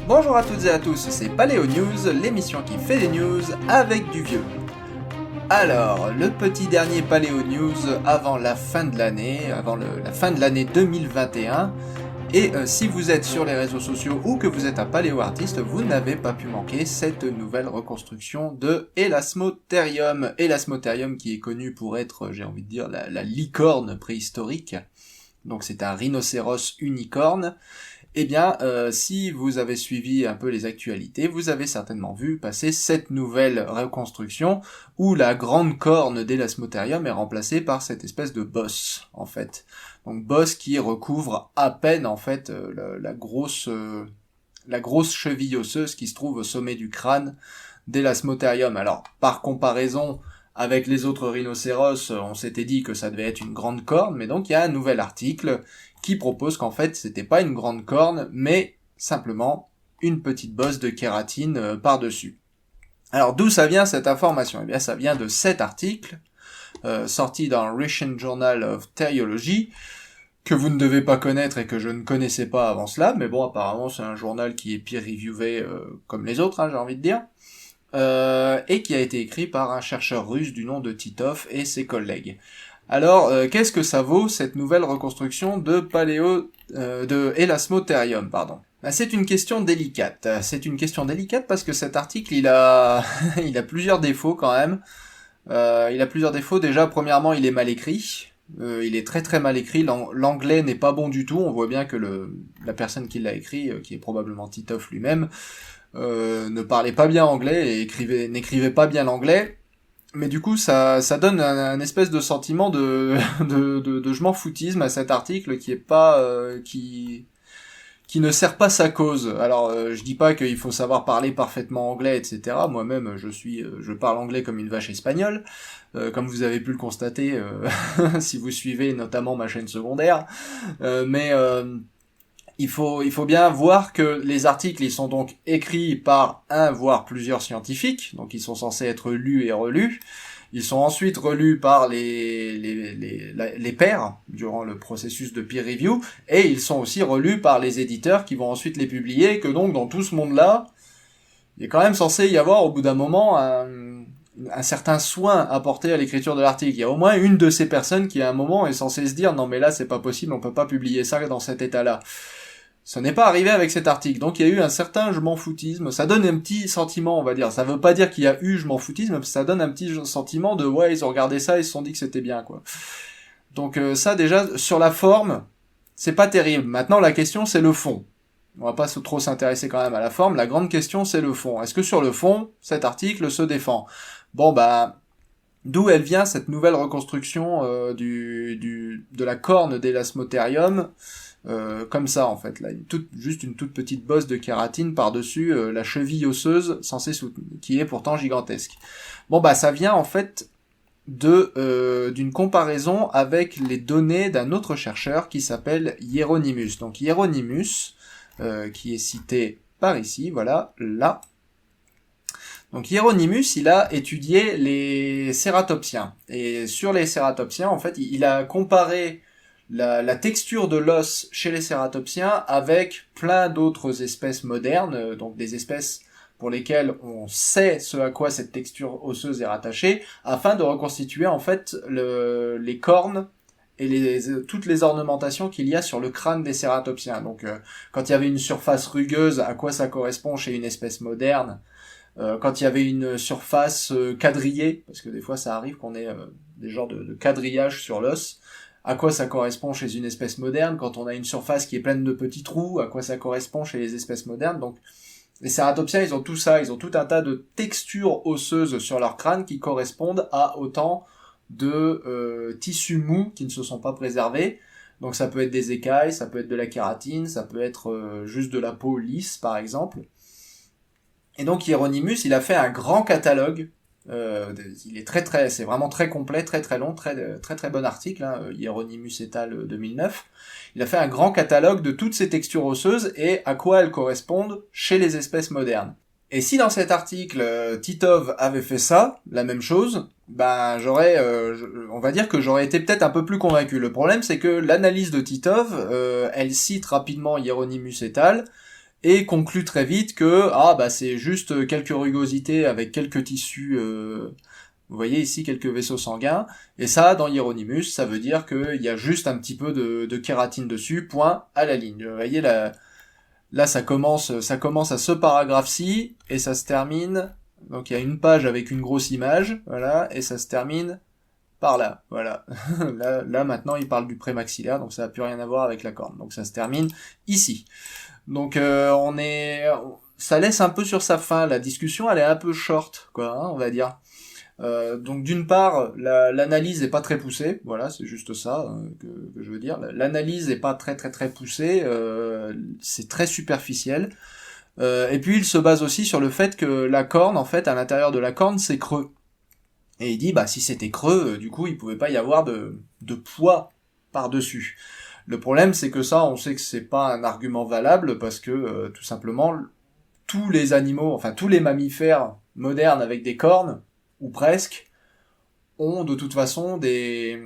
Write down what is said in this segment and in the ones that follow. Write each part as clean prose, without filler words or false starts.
Bonjour à toutes et à tous, c'est Paléo News, l'émission qui fait des news avec du vieux. Alors, le petit dernier Paléo News avant la fin de l'année, la fin de l'année 2021. Et si vous êtes sur les réseaux sociaux ou que vous êtes un paléo artiste, vous n'avez pas pu manquer cette nouvelle reconstruction de Elasmotherium. Elasmotherium qui est connu pour être, j'ai envie de dire, la licorne préhistorique. Donc c'est un rhinocéros unicorne. Eh bien, si vous avez suivi un peu les actualités, vous avez certainement vu passer cette nouvelle reconstruction où la grande corne d'Elasmotherium est remplacée par cette espèce de bosse, en fait. Donc bosse qui recouvre à peine, en fait, la grosse cheville osseuse qui se trouve au sommet du crâne d'Elasmotherium. Alors, par comparaison avec les autres rhinocéros, on s'était dit que ça devait être une grande corne, mais donc il y a un nouvel article qui propose qu'en fait c'était pas une grande corne, mais simplement une petite bosse de kératine par-dessus. Alors d'où ça vient cette information ? Eh bien ça vient de cet article, sorti dans Russian Journal of Teriology, que vous ne devez pas connaître et que je ne connaissais pas avant cela, mais bon apparemment c'est un journal qui est peer-reviewé comme les autres, j'ai envie de dire. Et qui a été écrit par un chercheur russe du nom de Titov et ses collègues. Alors, qu'est-ce que ça vaut, cette nouvelle reconstruction de Elasmotherium, pardon ? C'est une question délicate. C'est une question délicate parce que cet article, il a plusieurs défauts quand même. Il a plusieurs défauts. Déjà, premièrement, il est mal écrit. Il est très très mal écrit. L'anglais n'est pas bon du tout. On voit bien que la personne qui l'a écrit, qui est probablement Titov lui-même, ne parlait pas bien anglais et n'écrivait pas bien l'anglais, mais du coup ça donne un espèce de sentiment de je m'en foutisme à cet article qui est pas qui ne sert pas sa cause. Alors je dis pas qu'il faut savoir parler parfaitement anglais, etc. Moi-même je parle anglais comme une vache espagnole, comme vous avez pu le constater si vous suivez notamment ma chaîne secondaire, mais il faut bien voir que les articles, ils sont donc écrits par un, voire plusieurs scientifiques, donc ils sont censés être lus et relus. Ils sont ensuite relus par les pairs, durant le processus de peer review, et ils sont aussi relus par les éditeurs qui vont ensuite les publier, que donc dans tout ce monde-là, il est quand même censé y avoir au bout d'un moment un certain soin apporté à l'écriture de l'article. Il y a au moins une de ces personnes qui à un moment est censée se dire « Non mais là c'est pas possible, on peut pas publier ça dans cet état-là ». Ce n'est pas arrivé avec cet article, donc il y a eu un certain je m'en foutisme, ça donne un petit sentiment, on va dire, ça veut pas dire qu'il y a eu je m'en foutisme, ça donne un petit sentiment de ouais, ils ont regardé ça, ils se sont dit que c'était bien, quoi. Donc ça déjà, sur la forme, c'est pas terrible. Maintenant la question c'est le fond. On va pas trop s'intéresser quand même à la forme, la grande question c'est le fond. Est-ce que sur le fond, cet article se défend ? Bon bah, d'où elle vient cette nouvelle reconstruction de la corne d'Elasmotherium ? Comme ça en fait, là, juste une toute petite bosse de kératine par-dessus la cheville osseuse censée soutenir, qui est pourtant gigantesque. Bon bah ça vient en fait d'une comparaison avec les données d'un autre chercheur qui s'appelle Hieronymus. Donc Hieronymus, qui est cité par ici, voilà, là. Donc Hieronymus, il a étudié les cératopsiens. Et sur les cératopsiens, en fait, il a comparé la texture de l'os chez les cératopsiens avec plein d'autres espèces modernes, donc des espèces pour lesquelles on sait ce à quoi cette texture osseuse est rattachée, afin de reconstituer en fait les cornes et toutes les ornementations qu'il y a sur le crâne des cératopsiens. Donc quand il y avait une surface rugueuse, à quoi ça correspond chez une espèce moderne, quand il y avait une surface quadrillée, parce que des fois ça arrive qu'on ait des genres de quadrillage sur l'os, à quoi ça correspond chez une espèce moderne, quand on a une surface qui est pleine de petits trous, à quoi ça correspond chez les espèces modernes. Donc les cératopsiens, ils ont tout ça, ils ont tout un tas de textures osseuses sur leur crâne qui correspondent à autant de tissus mous qui ne se sont pas préservés. Donc ça peut être des écailles, ça peut être de la kératine, ça peut être juste de la peau lisse par exemple. Et donc Hieronymus, il a fait un grand catalogue. Il est c'est vraiment très complet, très très long, très bon article, Hieronymus et al. 2009. Il a fait un grand catalogue de toutes ces textures osseuses et à quoi elles correspondent chez les espèces modernes. Et si dans cet article Titov avait fait ça, la même chose, ben on va dire que j'aurais été peut-être un peu plus convaincu. Le problème c'est que l'analyse de Titov, elle cite rapidement Hieronymus et al. et conclut très vite que c'est juste quelques rugosités avec quelques tissus, vous voyez ici quelques vaisseaux sanguins, et ça dans Hieronymus ça veut dire qu'il y a juste un petit peu de kératine dessus, point à la ligne. Vous voyez là ça commence à ce paragraphe-ci et ça se termine, donc il y a une page avec une grosse image, voilà, et ça se termine par là, voilà. là maintenant il parle du prémaxillaire, donc ça n'a plus rien à voir avec la corne, donc ça se termine ici. Donc ça laisse un peu sur sa fin, la discussion elle est un peu short, quoi, hein, on va dire. Donc d'une part, l'analyse est pas très poussée, voilà, c'est juste ça que je veux dire. L'analyse est pas très très très poussée, c'est très superficiel. Et puis il se base aussi sur le fait que la corne, en fait, à l'intérieur de la corne, c'est creux. Et il dit, si c'était creux, du coup, il pouvait pas y avoir de poids par-dessus. Le problème, c'est que ça, on sait que c'est pas un argument valable parce que, tout simplement, tous les animaux, enfin tous les mammifères modernes avec des cornes, ou presque, ont de toute façon des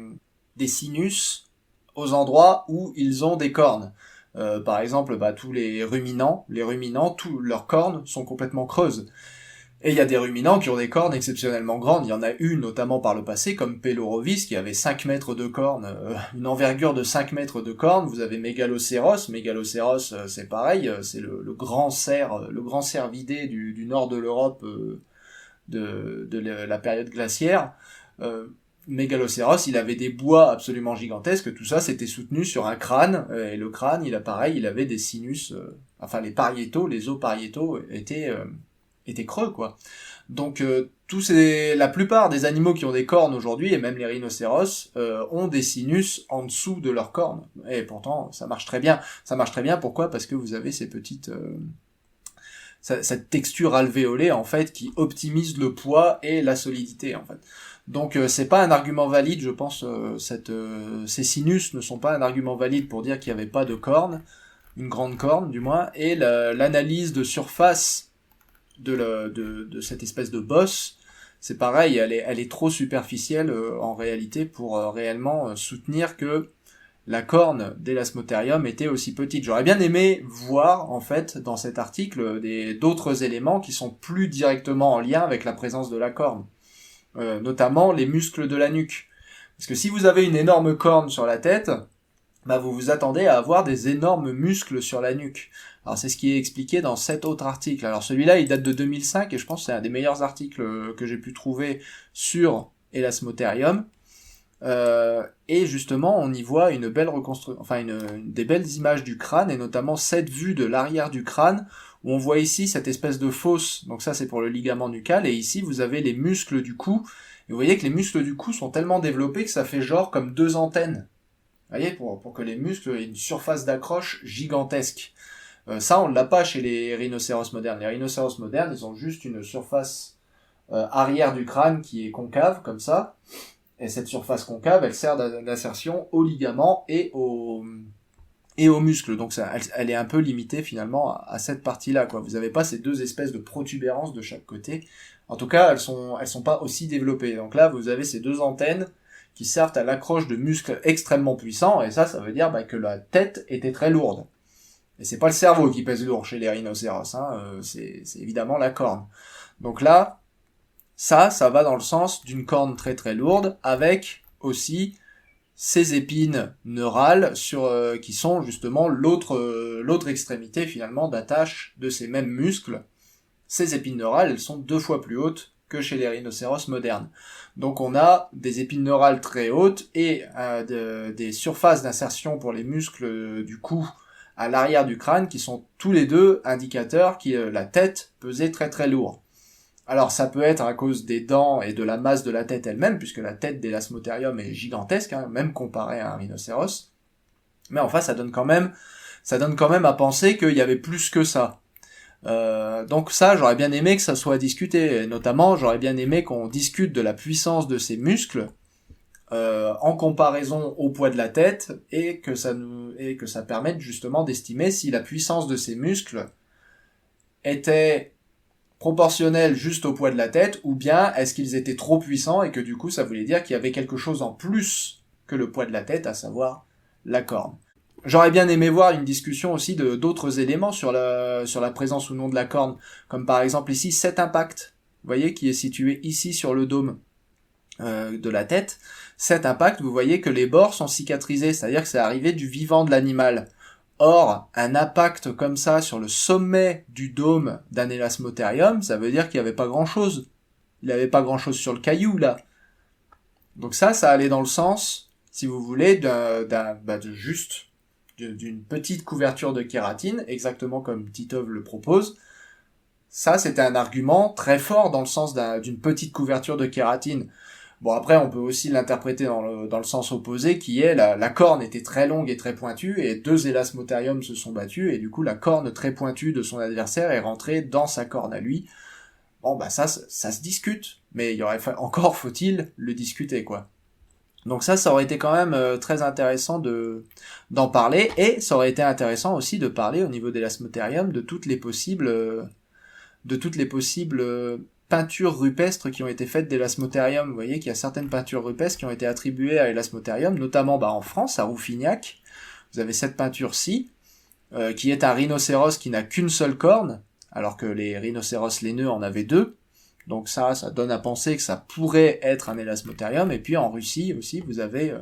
sinus aux endroits où ils ont des cornes. Par exemple, tous les ruminants, tous leurs cornes sont complètement creuses. Et il y a des ruminants qui ont des cornes exceptionnellement grandes. Il y en a une notamment par le passé, comme Pelorovis, qui avait 5 mètres de cornes, une envergure de 5 mètres de cornes. Vous avez Mégalocéros. Mégalocéros, c'est pareil, c'est le grand cervidé du nord de l'Europe de la période glaciaire. Mégalocéros, il avait des bois absolument gigantesques, tout ça c'était soutenu sur un crâne, et le crâne, il avait des sinus, les os pariétaux étaient creux, quoi. Donc la plupart des animaux qui ont des cornes aujourd'hui, et même les rhinocéros, ont des sinus en dessous de leurs cornes. Et pourtant, ça marche très bien. Ça marche très bien, pourquoi ? Parce que vous avez ces petites... cette texture alvéolée, en fait, qui optimise le poids et la solidité, en fait. Donc c'est pas un argument valide, je pense, ces sinus ne sont pas un argument valide pour dire qu'il n'y avait pas de corne, une grande corne du moins, et l'analyse de surface de cette espèce de bosse, c'est pareil, elle est trop superficielle en réalité pour réellement soutenir que la corne d'Elasmotherium était aussi petite. J'aurais bien aimé voir en fait dans cet article d'autres éléments qui sont plus directement en lien avec la présence de la corne, notamment les muscles de la nuque. Parce que si vous avez une énorme corne sur la tête, vous vous attendez à avoir des énormes muscles sur la nuque. Alors c'est ce qui est expliqué dans cet autre article. Alors celui-là, il date de 2005 et je pense que c'est un des meilleurs articles que j'ai pu trouver sur Elasmotherium. Et justement, on y voit une belle des belles images du crâne, et notamment cette vue de l'arrière du crâne, où on voit ici cette espèce de fosse. Donc ça, c'est pour le ligament nucal, et ici, vous avez les muscles du cou. Et vous voyez que les muscles du cou sont tellement développés que ça fait genre comme 2 antennes. Vous voyez, pour que les muscles aient une surface d'accroche gigantesque. Ça, on l'a pas chez les rhinocéros modernes. Les rhinocéros modernes, ils ont juste une surface arrière du crâne qui est concave, comme ça. Et cette surface concave, elle sert d'insertion aux ligaments et aux muscles. Donc elle est un peu limitée finalement à cette partie-là, quoi. Vous avez pas ces deux espèces de protubérances de chaque côté. En tout cas, elles sont pas aussi développées. Donc là, vous avez ces deux antennes qui servent à l'accroche de muscles extrêmement puissants, et ça veut dire que la tête était très lourde. Et c'est pas le cerveau qui pèse lourd chez les rhinocéros, hein, c'est évidemment la corne. Donc là, ça va dans le sens d'une corne très très lourde, avec aussi ces épines neurales qui sont justement l'autre extrémité finalement d'attache de ces mêmes muscles. Ces épines neurales, elles sont 2 fois plus hautes que chez les rhinocéros modernes. Donc on a des épines neurales très hautes et des surfaces d'insertion pour les muscles du cou à l'arrière du crâne qui sont tous les deux indicateurs que la tête pesait très très lourd. Alors ça peut être à cause des dents et de la masse de la tête elle-même, puisque la tête d'Elasmotherium est gigantesque, hein, même comparée à un rhinocéros. Mais enfin ça donne quand même à penser qu'il y avait plus que ça. Donc ça, j'aurais bien aimé que ça soit discuté, et notamment j'aurais bien aimé qu'on discute de la puissance de ces muscles en comparaison au poids de la tête, et que ça permette justement d'estimer si la puissance de ces muscles était proportionnelle juste au poids de la tête, ou bien est-ce qu'ils étaient trop puissants et que du coup ça voulait dire qu'il y avait quelque chose en plus que le poids de la tête, à savoir la corne. J'aurais bien aimé voir une discussion aussi de d'autres éléments sur la présence ou non de la corne, comme par exemple ici cet impact, vous voyez, qui est situé ici sur le dôme de la tête. Cet impact, vous voyez que les bords sont cicatrisés, c'est-à-dire que c'est arrivé du vivant de l'animal. Or, un impact comme ça sur le sommet du dôme d'un élasmotherium, ça veut dire qu'il n'y avait pas grand-chose. Il n'y avait pas grand-chose sur le caillou, là. Donc ça allait dans le sens, si vous voulez, d'une petite couverture de kératine, exactement comme Titov le propose. Ça, c'était un argument très fort dans le sens d'une petite couverture de kératine. Bon, après, on peut aussi l'interpréter dans le sens opposé, qui est la corne était très longue et très pointue, et deux élasmotheriums se sont battus, et du coup, la corne très pointue de son adversaire est rentrée dans sa corne à lui. Bon, bah ça se discute, mais encore faut-il le discuter, quoi. Donc ça aurait été quand même très intéressant d'en parler, et ça aurait été intéressant aussi de parler au niveau d'Elasmotherium de toutes les possibles peintures rupestres qui ont été faites d'Elasmotherium. Vous voyez qu'il y a certaines peintures rupestres qui ont été attribuées à Elasmotherium, notamment en France, à Rouffignac. Vous avez cette peinture-ci, qui est un rhinocéros qui n'a qu'une seule corne, alors que les rhinocéros laineux en avaient deux. Donc ça donne à penser que ça pourrait être un Elasmotherium. Et puis en Russie aussi, vous avez...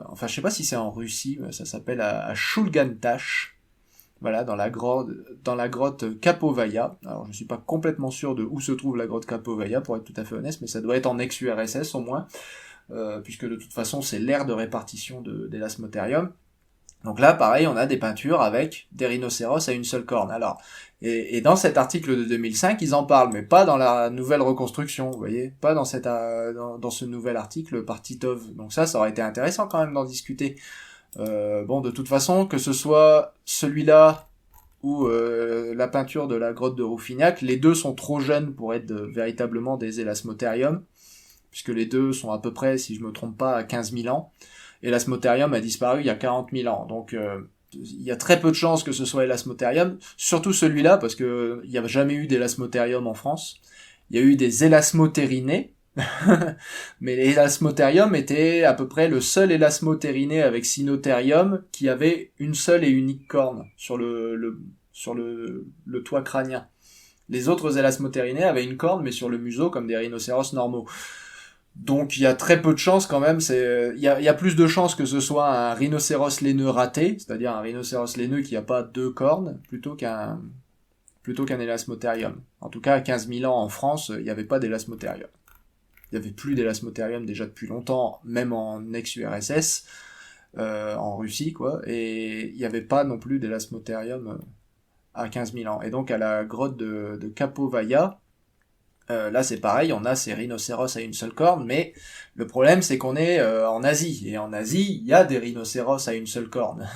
enfin, je sais pas si c'est en Russie, ça s'appelle à Shulgantash. Voilà, dans la grotte Kapovaya. Alors, je suis pas complètement sûr de où se trouve la grotte Kapovaya, pour être tout à fait honnête, mais ça doit être en ex-URSS au moins, puisque de toute façon, c'est l'aire de répartition d'Elasmotherium. Donc là, pareil, on a des peintures avec des rhinocéros à une seule corne. Alors, et dans cet article de 2005, ils en parlent, mais pas dans la nouvelle reconstruction, vous voyez, pas dans ce nouvel article par Titov. Donc ça aurait été intéressant quand même d'en discuter. Bon, de toute façon, que ce soit celui-là ou la peinture de la grotte de Rouffignac, les deux sont trop jeunes pour être véritablement des Elasmotherium, puisque les deux sont à peu près, si je me trompe pas, à 15 000 ans. Elasmotherium a disparu il y a 40 000 ans, donc il y a très peu de chances que ce soit Elasmotherium, surtout celui-là, parce que il n'y a jamais eu d'Elasmotherium en France. Il y a eu des Elasmothérinés, mais l'Elasmotherium était à peu près le seul Elasmothérinée avec Cynotherium qui avait une seule et unique corne sur le toit crânien. Les autres Elasmothérinés avaient une corne, mais sur le museau, comme des rhinocéros normaux. Donc il y a très peu de chances quand même, il y a plus de chances que ce soit un rhinocéros laineux raté, c'est-à-dire un rhinocéros laineux qui a pas deux cornes, plutôt qu'un Elasmotherium. En tout cas, à 15 000 ans en France, il n'y avait pas d'Elasmotherium. Il y avait plus d'Elasmotherium déjà depuis longtemps, même en ex-URSS, en Russie, quoi, et il n'y avait pas non plus d'Elasmotherium à 15 000 ans. Et donc à la grotte de Kapovaya, là c'est pareil, on a ces rhinocéros à une seule corne, mais le problème c'est qu'on est en Asie, et en Asie il y a des rhinocéros à une seule corne.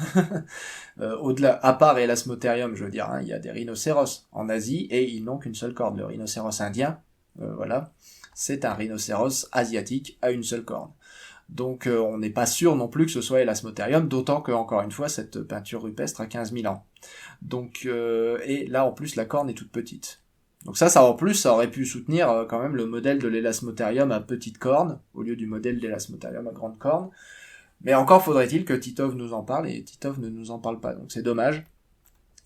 Au-delà, à part Elasmotherium, je veux dire, hein, il y a des rhinocéros en Asie, et ils n'ont qu'une seule corne. Le rhinocéros indien, voilà, c'est un rhinocéros asiatique à une seule corne. Donc on n'est pas sûr non plus que ce soit Elasmotherium, d'autant que, encore une fois, cette peinture rupestre a 15 000 ans. Donc, et là en plus la corne est toute petite. Donc ça en plus, ça aurait pu soutenir quand même le modèle de l'Elasmotherium à petite corne, au lieu du modèle d'Elasmotherium à grande corne. Mais encore faudrait-il que Titov nous en parle, et Titov ne nous en parle pas, donc c'est dommage.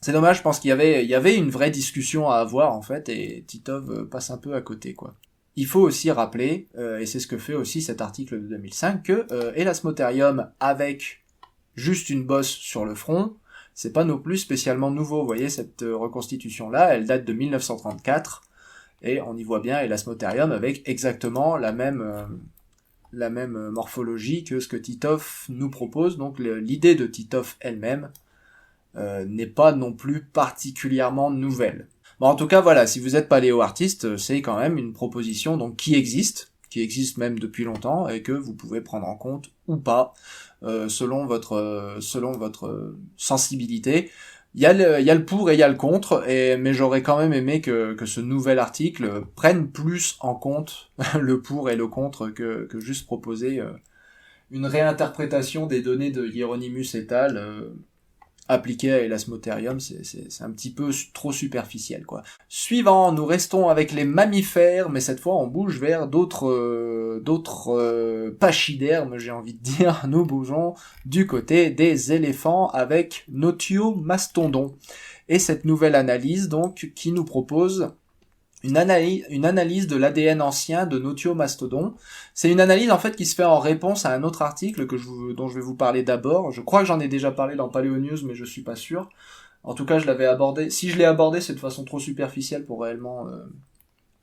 C'est dommage, je pense qu'il y avait une vraie discussion à avoir, en fait, et Titov passe un peu à côté, quoi. Il faut aussi rappeler, et c'est ce que fait aussi cet article de 2005, que Elasmotherium avec juste une bosse sur le front, c'est pas non plus spécialement nouveau. Vous voyez, cette reconstitution-là, elle date de 1934, et on y voit bien Elasmotherium avec exactement la même morphologie que ce que Titov nous propose. Donc l'idée de Titov elle-même n'est pas non plus particulièrement nouvelle. Bon, en tout cas, voilà, si vous êtes paléo-artiste, c'est quand même une proposition donc qui existe même depuis longtemps, et que vous pouvez prendre en compte ou pas, selon votre sensibilité. Il y a le pour et il y a le contre, mais j'aurais quand même aimé que ce nouvel article prenne plus en compte le pour et le contre que juste proposer une réinterprétation des données de Hieronymus et al. appliqué à Elasmotherium, c'est un petit peu trop superficiel, quoi. Suivant, nous restons avec les mammifères, mais cette fois on bouge vers d'autres pachydermes, j'ai envie de dire. Nous bougeons du côté des éléphants avec Notiomastodon. Et cette nouvelle analyse, donc, qui nous propose une analyse de l'ADN ancien de Notiomastodon. C'est une analyse en fait qui se fait en réponse à un autre article dont je vais vous parler d'abord. Je crois que j'en ai déjà parlé dans Paleo News, mais je suis pas sûr. En tout cas, je l'avais abordé. Si je l'ai abordé, c'est de façon trop superficielle pour réellement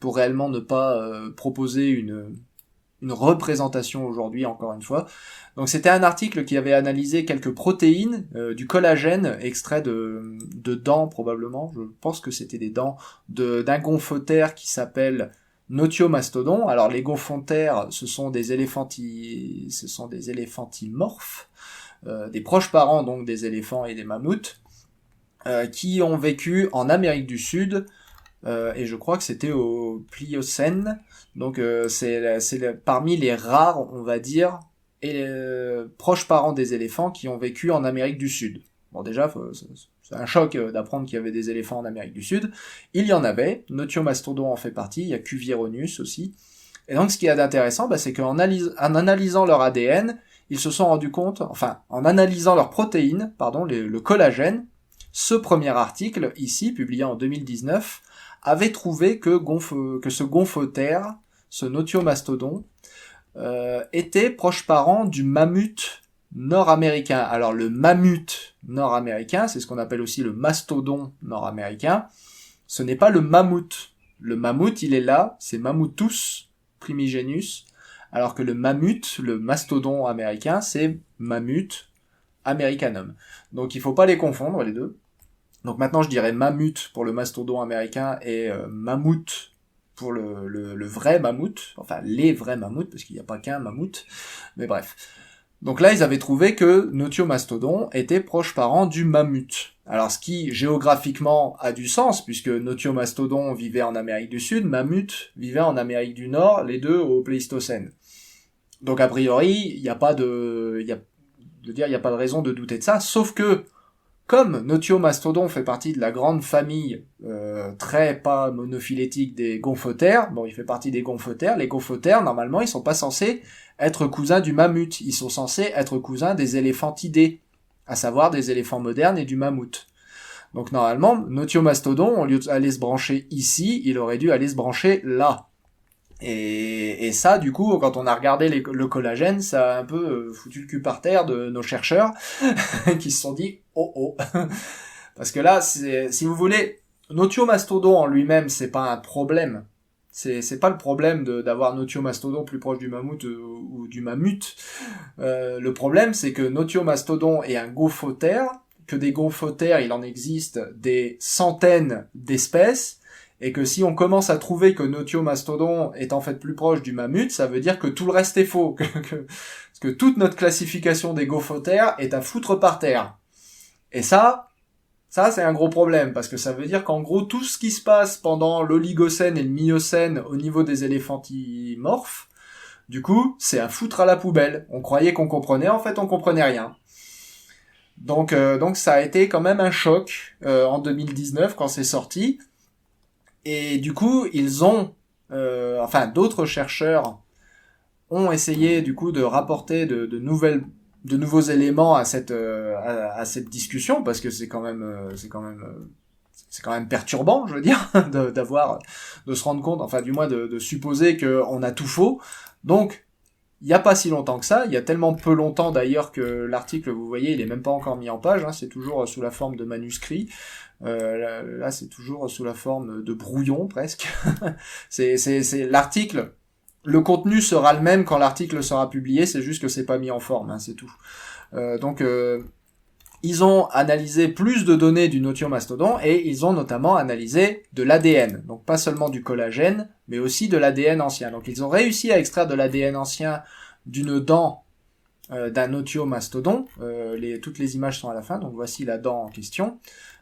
ne pas proposer une représentation aujourd'hui, encore une fois. Donc c'était un article qui avait analysé quelques protéines, du collagène, extrait de dents probablement, je pense que c'était des dents d'un gomphothère qui s'appelle Notiomastodon. Alors les gomphothères, ce sont des éléphantimorphes, des proches parents donc des éléphants et des mammouths, qui ont vécu en Amérique du Sud, et je crois que c'était au Pliocène. Donc c'est parmi les rares, on va dire, proches parents des éléphants qui ont vécu en Amérique du Sud. Bon déjà, c'est un choc d'apprendre qu'il y avait des éléphants en Amérique du Sud. Il y en avait, Notiomastodon en fait partie, il y a Cuvieronius aussi. Et donc ce qui est intéressant, c'est qu'en analysant leur ADN, ils se sont rendus compte, enfin en analysant leurs protéines, le collagène, ce premier article, ici, publié en 2019, avait trouvé que ce gomphothère, ce Notiomastodon, était proche parent du mammouth nord-américain. Alors le mammouth nord-américain, c'est ce qu'on appelle aussi le mastodon nord-américain, ce n'est pas le mammouth. Le mammouth, il est là, c'est Mammuthus primigenius, alors que le mammouth, le mastodon américain, c'est Mammut americanum. Donc il faut pas les confondre, les deux. Donc maintenant je dirais mammouth pour le mastodon américain et mammouth pour le vrai mammouth, enfin les vrais mammouths, parce qu'il n'y a pas qu'un mammouth, mais bref. Donc là ils avaient trouvé que Notiomastodon était proche parent du mammouth. Alors ce qui géographiquement a du sens, puisque Notiomastodon vivait en Amérique du Sud, mammouth vivait en Amérique du Nord, les deux au Pléistocène. Donc a priori, il n'y a pas de raison de douter de ça, sauf que comme Notiomastodon fait partie de la grande famille très pas monophylétique des gomphothères, bon, il fait partie des gomphothères, les gomphothères, normalement, ils sont pas censés être cousins du mammouth, ils sont censés être cousins des éléphantidés, à savoir des éléphants modernes et du mammouth. Donc normalement, Notiomastodon, au lieu d'aller se brancher ici, il aurait dû aller se brancher là. Et ça, du coup, quand on a regardé le collagène, ça a un peu foutu le cul par terre de nos chercheurs qui se sont dit « Oh. Parce que là, si vous voulez, Notiomastodon en lui-même, c'est pas un problème. C'est pas le problème d'avoir Notiomastodon plus proche du mammouth ou du mammouth. Le problème, c'est que Notiomastodon est un gomphothère, que des gomphothères, il en existe des centaines d'espèces, et que si on commence à trouver que Notiomastodon est en fait plus proche du mammouth, ça veut dire que tout le reste est faux, parce que toute notre classification des gomphothères est à foutre par terre. Et ça c'est un gros problème, parce que ça veut dire qu'en gros, tout ce qui se passe pendant l'Oligocène et le Miocène au niveau des éléphantimorphes, du coup, c'est à foutre à la poubelle. On croyait qu'on comprenait, en fait on comprenait rien. Donc ça a été quand même un choc en 2019 quand c'est sorti. Et du coup, ils ont, d'autres chercheurs ont essayé du coup de rapporter de nouveaux éléments à cette discussion, parce que c'est quand même perturbant, je veux dire, de se rendre compte, enfin du moins de supposer qu'on a tout faux. Donc il y a pas si longtemps que ça, il y a tellement peu longtemps d'ailleurs que l'article, vous voyez, il est même pas encore mis en page, hein, c'est toujours sous la forme de manuscrit. Là c'est toujours sous la forme de brouillon presque. c'est l'article. Le contenu sera le même quand l'article sera publié, c'est juste que c'est pas mis en forme, hein, c'est tout. Ils ont analysé plus de données du Notiomastodon et ils ont notamment analysé de l'ADN. Donc pas seulement du collagène, mais aussi de l'ADN ancien. Donc ils ont réussi à extraire de l'ADN ancien d'une dent d'un Notiomastodon. Toutes les images sont à la fin, donc voici la dent en question.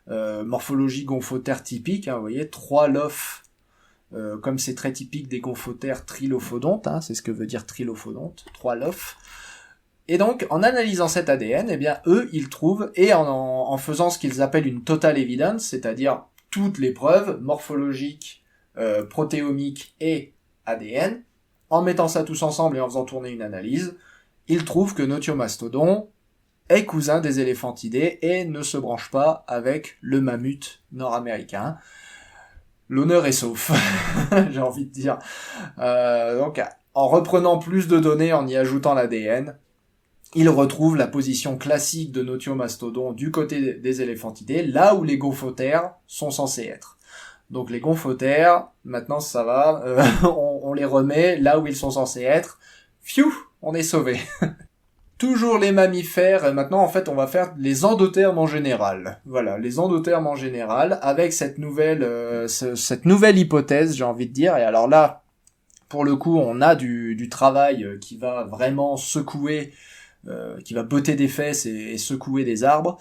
Morphologie gomphothère typique, hein, vous voyez, 3 lophes, comme c'est très typique des gomphothères trilophodontes, hein, c'est ce que veut dire trilophodonte, 3 lophes. Et donc, en analysant cet ADN, eh bien, eux, ils trouvent, et en faisant ce qu'ils appellent une total evidence, c'est-à-dire toutes les preuves morphologiques, protéomiques et ADN, en mettant ça tous ensemble et en faisant tourner une analyse, ils trouvent que Notiomastodon est cousin des éléphantidés et ne se branche pas avec le mammut nord-américain. L'honneur est sauf, j'ai envie de dire. Donc, en reprenant plus de données, en y ajoutant l'ADN, il retrouve la position classique de Notiomastodon du côté des éléphantidés, là où les gomphothères sont censés être. Donc les gomphothères, maintenant ça va, on les remet là où ils sont censés être. Pfiou, on est sauvé. Toujours les mammifères, maintenant en fait on va faire les endothermes en général. Voilà, les endothermes en général, avec cette nouvelle hypothèse, j'ai envie de dire. Et alors là, pour le coup, on a du travail qui va vraiment secouer, qui va botter des fesses et secouer des arbres.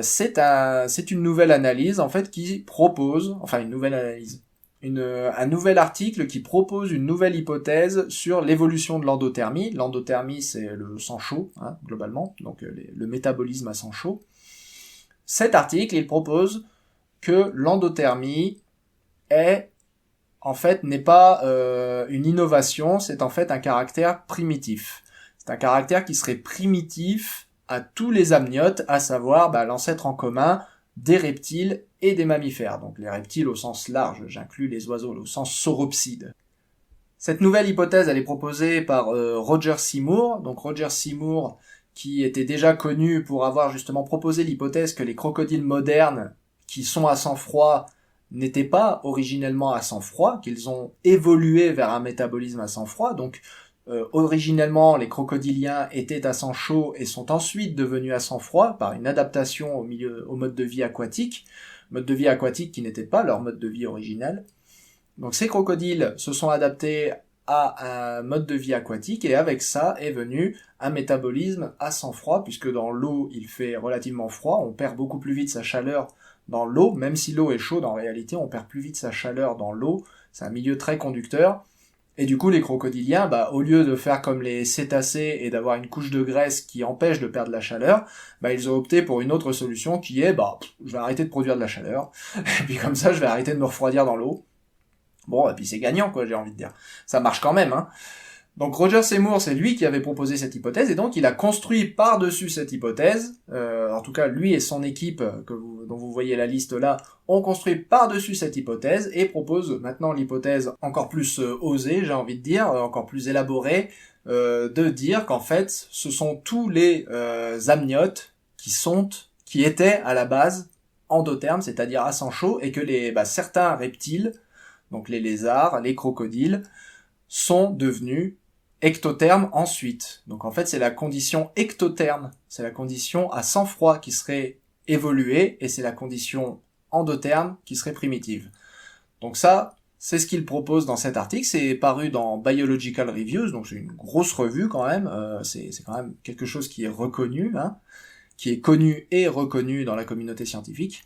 C'est une nouvelle analyse en fait qui propose, enfin une nouvelle analyse, un nouvel article qui propose une nouvelle hypothèse sur l'évolution de l'endothermie. L'endothermie, c'est le sang chaud, hein, globalement, donc le métabolisme à sang chaud. Cet article, il propose que l'endothermie n'est pas une innovation, c'est en fait un caractère primitif. C'est un caractère qui serait primitif à tous les amniotes, à savoir l'ancêtre en commun des reptiles et des mammifères. Donc les reptiles au sens large, j'inclus les oiseaux au sens sauropside. Cette nouvelle hypothèse, elle est proposée par Roger Seymour. Donc Roger Seymour, qui était déjà connu pour avoir justement proposé l'hypothèse que les crocodiles modernes, qui sont à sang froid, n'étaient pas originellement à sang froid, qu'ils ont évolué vers un métabolisme à sang froid. Donc originellement, les crocodiliens étaient à sang chaud et sont ensuite devenus à sang froid par une adaptation au mode de vie aquatique qui n'était pas leur mode de vie originel. Donc ces crocodiles se sont adaptés à un mode de vie aquatique et avec ça est venu un métabolisme à sang froid, puisque dans l'eau il fait relativement froid, on perd beaucoup plus vite sa chaleur dans l'eau, même si l'eau est chaude en réalité, on perd plus vite sa chaleur dans l'eau, c'est un milieu très conducteur. Et du coup, les crocodiliens, au lieu de faire comme les cétacés et d'avoir une couche de graisse qui empêche de perdre la chaleur, ils ont opté pour une autre solution qui est, je vais arrêter de produire de la chaleur, et puis comme ça, je vais arrêter de me refroidir dans l'eau. Bon, et puis c'est gagnant, quoi, j'ai envie de dire. Ça marche quand même, hein. Donc Roger Seymour, c'est lui qui avait proposé cette hypothèse, et donc il a construit par-dessus cette hypothèse, en tout cas lui et son équipe, dont vous voyez la liste là, ont construit par-dessus cette hypothèse, et propose maintenant l'hypothèse encore plus osée, j'ai envie de dire, encore plus élaborée, de dire qu'en fait, ce sont tous les amniotes qui étaient à la base endothermes, c'est-à-dire à sang chaud, et que certains reptiles, donc les lézards, les crocodiles, sont devenus ectotherme ensuite. Donc en fait, c'est la condition ectotherme, c'est la condition à sang froid qui serait évoluée, et c'est la condition endotherme qui serait primitive. Donc ça, c'est ce qu'il propose dans cet article, c'est paru dans Biological Reviews, donc c'est une grosse revue quand même, c'est quand même quelque chose qui est reconnu, hein, qui est connu et reconnu dans la communauté scientifique.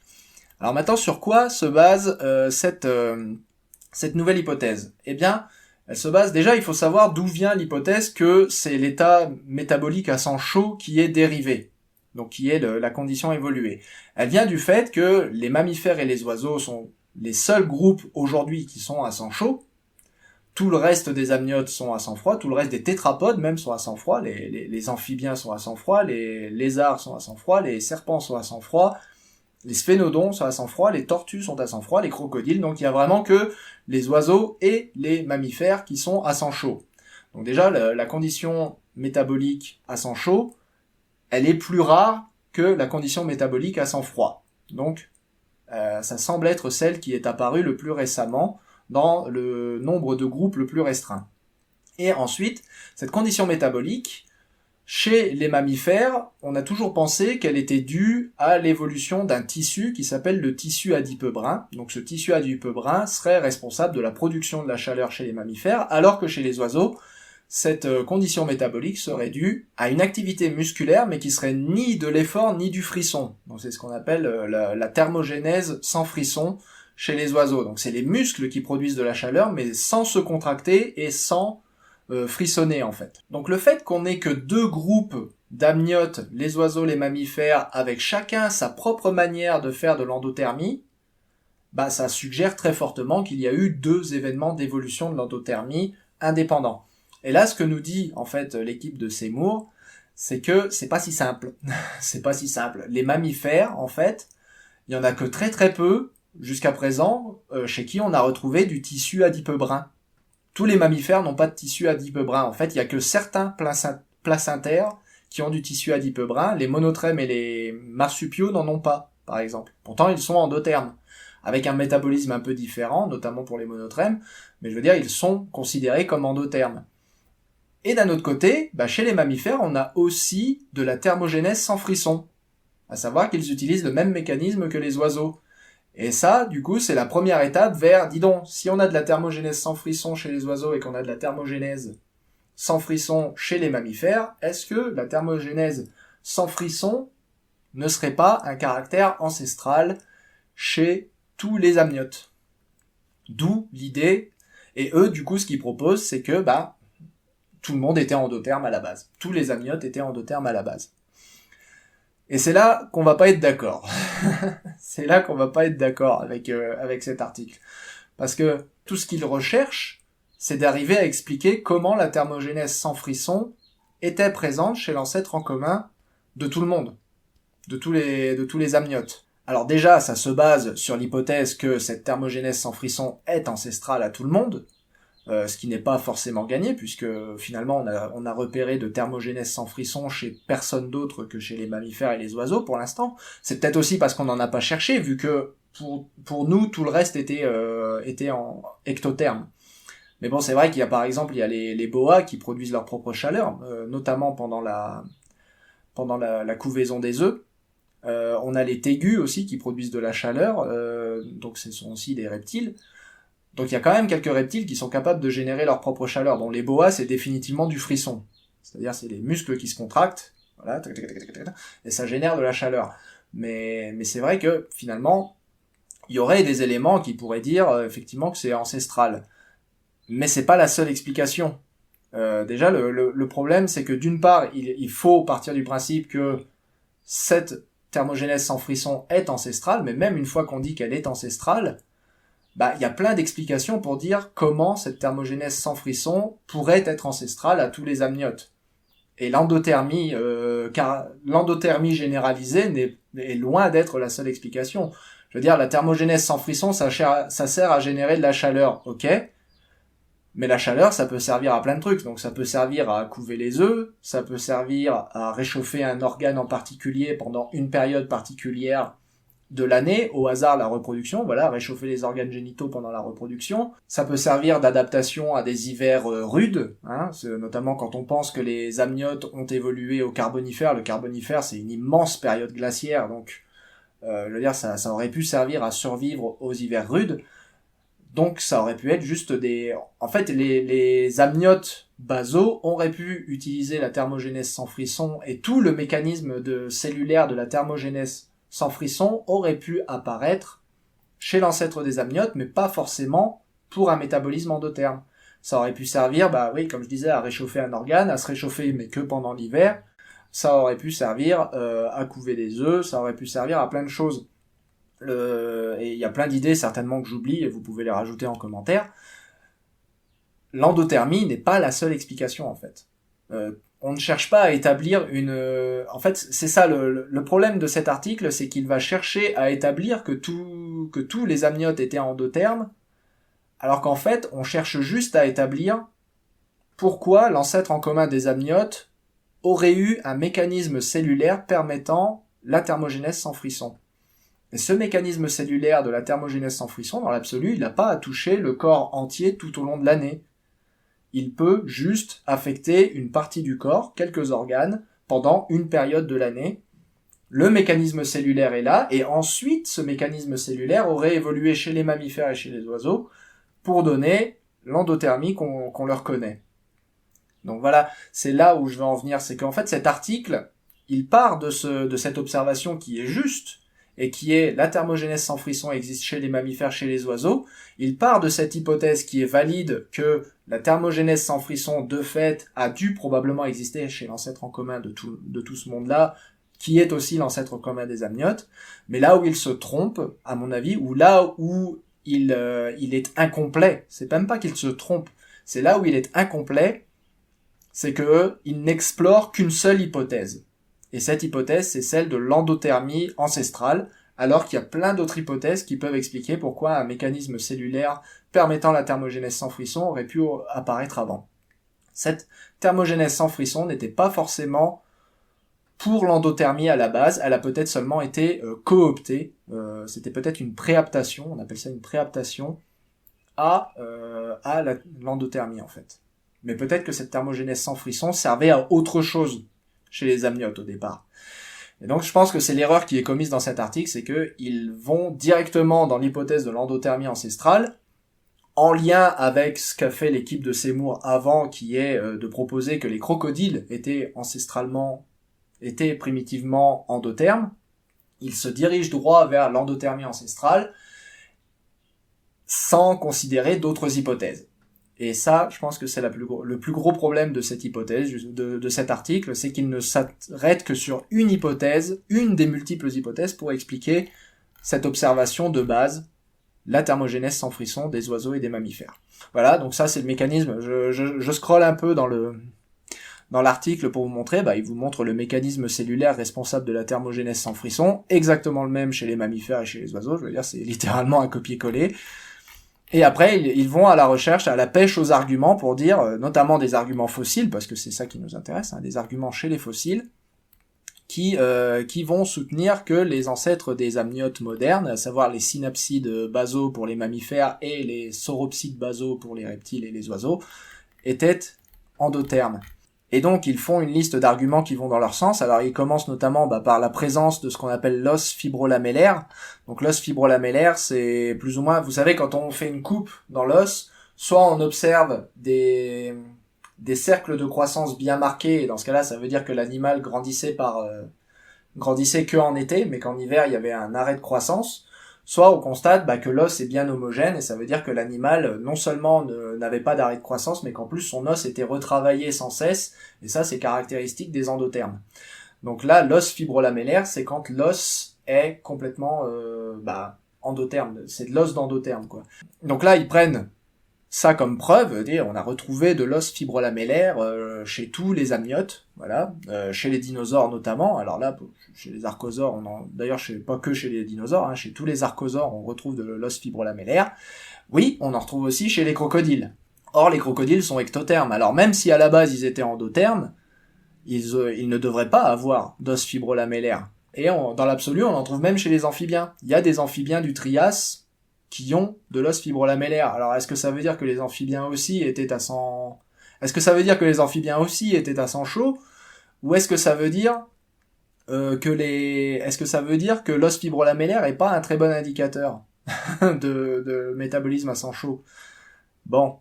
Alors maintenant, sur quoi se base cette nouvelle hypothèse ? Eh bien, elle se base, déjà il faut savoir d'où vient l'hypothèse que c'est l'état métabolique à sang chaud qui est dérivé, donc qui est la condition évoluée. Elle vient du fait que les mammifères et les oiseaux sont les seuls groupes aujourd'hui qui sont à sang chaud, tout le reste des amniotes sont à sang froid, tout le reste des tétrapodes même sont à sang froid, les amphibiens sont à sang froid, les lézards sont à sang froid, les serpents sont à sang froid, les sphénodons sont à sang froid, les tortues sont à sang froid, les crocodiles, donc il y a vraiment que les oiseaux et les mammifères qui sont à sang chaud. Donc déjà, la condition métabolique à sang chaud, elle est plus rare que la condition métabolique à sang froid. Donc ça semble être celle qui est apparue le plus récemment dans le nombre de groupes le plus restreint. Et ensuite, cette condition métabolique, chez les mammifères, on a toujours pensé qu'elle était due à l'évolution d'un tissu qui s'appelle le tissu adipeux brun. Donc ce tissu adipeux brun serait responsable de la production de la chaleur chez les mammifères, alors que chez les oiseaux, cette condition métabolique serait due à une activité musculaire, mais qui serait ni de l'effort ni du frisson. Donc c'est ce qu'on appelle la thermogénèse sans frisson chez les oiseaux. Donc c'est les muscles qui produisent de la chaleur, mais sans se contracter et sans frissonner en fait. Donc le fait qu'on ait que 2 groupes d'amniotes, les oiseaux, les mammifères, avec chacun sa propre manière de faire de l'endothermie, bah ça suggère très fortement qu'il y a eu 2 événements d'évolution de l'endothermie indépendants. Et là, ce que nous dit en fait l'équipe de Seymour, c'est que c'est pas si simple. C'est pas si simple. Les mammifères, en fait, il y en a que très très peu jusqu'à présent chez qui on a retrouvé du tissu adipeux brun. Tous les mammifères n'ont pas de tissu adipeux brun. En fait, il y a que certains placentaires qui ont du tissu adipeux brun. Les monotrèmes et les marsupiaux n'en ont pas, par exemple. Pourtant, ils sont endothermes, avec un métabolisme un peu différent, notamment pour les monotrèmes, mais je veux dire, ils sont considérés comme endothermes. Et d'un autre côté, chez les mammifères, on a aussi de la thermogénèse sans frisson, à savoir qu'ils utilisent le même mécanisme que les oiseaux. Et ça, du coup, c'est la première étape vers, dis donc, si on a de la thermogénèse sans frisson chez les oiseaux et qu'on a de la thermogénèse sans frisson chez les mammifères, est-ce que la thermogénèse sans frisson ne serait pas un caractère ancestral chez tous les amniotes? D'où l'idée, et eux, du coup, ce qu'ils proposent, c'est que, tout le monde était endotherme à la base. Tous les amniotes étaient endothermes à la base. Et c'est là qu'on va pas être d'accord. C'est là qu'on va pas être d'accord avec cet article. Parce que tout ce qu'ils recherchent, c'est d'arriver à expliquer comment la thermogénèse sans frisson était présente chez l'ancêtre en commun de tout le monde, de tous les amniotes. Alors déjà, ça se base sur l'hypothèse que cette thermogénèse sans frisson est ancestrale à tout le monde, ce qui n'est pas forcément gagné, puisque finalement on a repéré de thermogénèse sans frisson chez personne d'autre que chez les mammifères et les oiseaux pour l'instant. C'est peut-être aussi parce qu'on n'en a pas cherché, vu que pour nous tout le reste était en ectotherme. Mais bon, c'est vrai qu'il y a par exemple les boas qui produisent leur propre chaleur, notamment pendant la couvaison des œufs. On a les tégus aussi qui produisent de la chaleur, donc ce sont aussi des reptiles. Donc il y a quand même quelques reptiles qui sont capables de générer leur propre chaleur. Bon, les boas, c'est définitivement du frisson. C'est-à-dire, c'est les muscles qui se contractent, voilà, et ça génère de la chaleur. Mais c'est vrai que, finalement, il y aurait des éléments qui pourraient dire, effectivement, que c'est ancestral. Mais c'est pas la seule explication. Déjà, le problème, c'est que d'une part, il faut partir du principe que cette thermogénèse sans frisson est ancestrale, mais même une fois qu'on dit qu'elle est ancestrale, il y a plein d'explications pour dire comment cette thermogénèse sans frisson pourrait être ancestrale à tous les amniotes. Et l'endothermie généralisée est loin d'être la seule explication. Je veux dire, la thermogénèse sans frisson, ça sert à générer de la chaleur, ok, mais la chaleur, ça peut servir à plein de trucs. Donc ça peut servir à couver les œufs, ça peut servir à réchauffer un organe en particulier pendant une période particulière de l'année, au hasard la reproduction, voilà, réchauffer les organes génitaux pendant la reproduction. Ça peut servir d'adaptation à des hivers rudes, notamment quand on pense que les amniotes ont évolué au Carbonifère. Le Carbonifère, c'est une immense période glaciaire, donc je veux dire, ça aurait pu servir à survivre aux hivers rudes. Donc ça aurait pu être juste En fait, les amniotes basaux auraient pu utiliser la thermogénèse sans frisson, et tout le mécanisme cellulaire de la thermogénèse sans frisson aurait pu apparaître chez l'ancêtre des amniotes, mais pas forcément pour un métabolisme endotherme. Ça aurait pu servir, comme je disais, à réchauffer un organe, à se réchauffer, mais que pendant l'hiver. Ça aurait pu servir à couver des œufs, ça aurait pu servir à plein de choses. Et il y a plein d'idées certainement que j'oublie, et vous pouvez les rajouter en commentaire. L'endothermie n'est pas la seule explication, en fait. On ne cherche pas à établir En fait, c'est ça le problème de cet article, c'est qu'il va chercher à établir que tous les amniotes étaient endothermes, alors qu'en fait, on cherche juste à établir pourquoi l'ancêtre en commun des amniotes aurait eu un mécanisme cellulaire permettant la thermogénèse sans frisson. Et ce mécanisme cellulaire de la thermogénèse sans frisson, dans l'absolu, il n'a pas à toucher le corps entier tout au long de l'année. Il peut juste affecter une partie du corps, quelques organes, pendant une période de l'année. Le mécanisme cellulaire est là, et ensuite, ce mécanisme cellulaire aurait évolué chez les mammifères et chez les oiseaux pour donner l'endothermie qu'on leur connaît. Donc voilà, c'est là où je veux en venir, c'est qu'en fait cet article, il part de cette observation qui est juste, et qui est la thermogénèse sans frisson existe chez les mammifères, chez les oiseaux, il part de cette hypothèse qui est valide que la thermogénèse sans frisson, de fait, a dû probablement exister chez l'ancêtre en commun de tout ce monde-là, qui est aussi l'ancêtre commun des amniotes, mais là où il se trompe, à mon avis, ou là où il est incomplet, c'est même pas qu'il se trompe, c'est là où il est incomplet, c'est que il n'explore qu'une seule hypothèse. Et cette hypothèse, c'est celle de l'endothermie ancestrale, alors qu'il y a plein d'autres hypothèses qui peuvent expliquer pourquoi un mécanisme cellulaire permettant la thermogénèse sans frisson aurait pu apparaître avant. Cette thermogénèse sans frisson n'était pas forcément pour l'endothermie à la base, elle a peut-être seulement été cooptée, c'était peut-être une préaptation, on appelle ça une préaptation, à l'endothermie en fait. Mais peut-être que cette thermogénèse sans frisson servait à autre chose chez les amniotes au départ. Et donc je pense que c'est l'erreur qui est commise dans cet article, c'est que ils vont directement dans l'hypothèse de l'endothermie ancestrale, en lien avec ce qu'a fait l'équipe de Seymour avant, qui est de proposer que les crocodiles étaient primitivement endothermes. Ils se dirigent droit vers l'endothermie ancestrale, sans considérer d'autres hypothèses. Et ça, je pense que c'est le plus gros problème de cette hypothèse, de cet article, c'est qu'il ne s'arrête que sur une hypothèse, une des multiples hypothèses pour expliquer cette observation de base, la thermogénèse sans frisson des oiseaux et des mammifères. Voilà, donc ça c'est le mécanisme. Je scrolle un peu dans l'article pour vous montrer, il vous montre le mécanisme cellulaire responsable de la thermogénèse sans frisson, exactement le même chez les mammifères et chez les oiseaux, je veux dire, c'est littéralement un copier-coller. Et après, ils vont à la recherche, à la pêche aux arguments pour dire, notamment des arguments fossiles, parce que c'est ça qui nous intéresse, des arguments chez les fossiles, qui vont soutenir que les ancêtres des amniotes modernes, à savoir les synapsides basaux pour les mammifères et les sauropsides basaux pour les reptiles et les oiseaux, étaient endothermes. Et donc, ils font une liste d'arguments qui vont dans leur sens. Alors, ils commencent notamment par la présence de ce qu'on appelle l'os fibrolamellaire. Donc, l'os fibrolamellaire, c'est plus ou moins... Vous savez, quand on fait une coupe dans l'os, soit on observe des cercles de croissance bien marqués, et dans ce cas-là, ça veut dire que l'animal grandissait que en été, mais qu'en hiver, il y avait un arrêt de croissance. Soit on constate que l'os est bien homogène, et ça veut dire que l'animal non seulement n'avait pas d'arrêt de croissance, mais qu'en plus son os était retravaillé sans cesse, et ça c'est caractéristique des endothermes. Donc là, l'os fibrolamellaire, c'est quand l'os est complètement endotherme, c'est de l'os d'endotherme, quoi. Donc là, ils prennent ça comme preuve, on a retrouvé de l'os fibrolamellaire chez tous les amniotes, voilà, chez les dinosaures notamment. Alors là, chez les archosaures, d'ailleurs, pas que chez les dinosaures, chez tous les archosaures, on retrouve de l'os fibrolamellaire. Oui, on en retrouve aussi chez les crocodiles. Or, les crocodiles sont ectothermes. Alors même si à la base ils étaient endothermes, ils ne devraient pas avoir d'os fibrolamellaire. Et dans l'absolu, on en trouve même chez les amphibiens. Il y a des amphibiens du Trias qui ont de l'os fibrolamellaire. Alors, est-ce que ça veut dire que les amphibiens aussi étaient à sang... Est-ce que ça veut dire que les amphibiens aussi étaient à sang chaud? Ou est-ce que ça veut dire est-ce que ça veut dire que l'os fibrolamellaire est pas un très bon indicateur de métabolisme à sang chaud? Bon.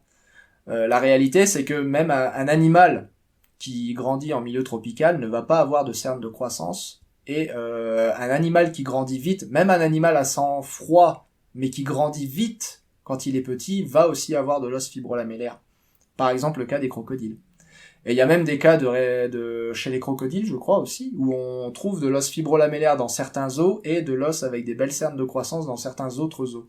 La réalité, c'est que même un animal qui grandit en milieu tropical ne va pas avoir de cernes de croissance. Et un animal qui grandit vite, même un animal à sang froid, mais qui grandit vite quand il est petit, va aussi avoir de l'os fibrolamellaire. Par exemple, le cas des crocodiles. Et il y a même des cas chez les crocodiles, je crois aussi, où on trouve de l'os fibrolamellaire dans certains os et de l'os avec des belles cernes de croissance dans certains autres os.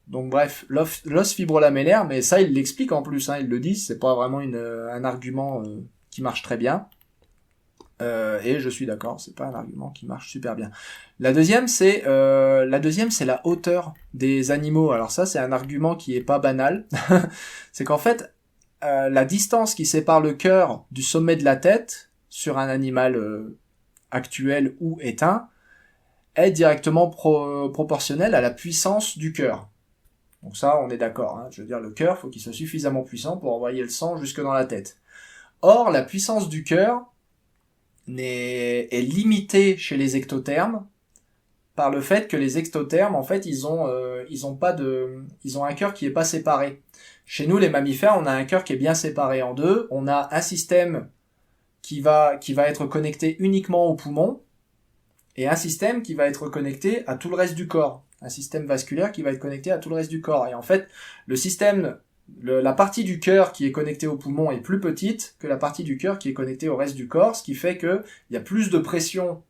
Donc bref, l'os fibrolamellaire, mais ça, il l'explique en plus, ils le disent, c'est pas vraiment un argument qui marche très bien. Et je suis d'accord, c'est pas un argument qui marche super bien. La deuxième, c'est la hauteur des animaux. Alors ça, c'est un argument qui est pas banal. C'est qu'en fait, la distance qui sépare le cœur du sommet de la tête sur un animal actuel ou éteint est directement proportionnelle à la puissance du cœur. Donc ça, on est d'accord. Je veux dire, le cœur, faut qu'il soit suffisamment puissant pour envoyer le sang jusque dans la tête. Or, la puissance du cœur est limitée chez les ectothermes par le fait que les ectothermes, en fait, ils ont un cœur qui est pas séparé. Chez nous, les mammifères, on a un cœur qui est bien séparé en deux. On a un système qui va être connecté uniquement aux poumons et un système qui va être connecté à tout le reste du corps. Un système vasculaire qui va être connecté à tout le reste du corps. Et en fait, la partie du cœur qui est connectée au poumon est plus petite que la partie du cœur qui est connectée au reste du corps, ce qui fait qu'il y a plus de pression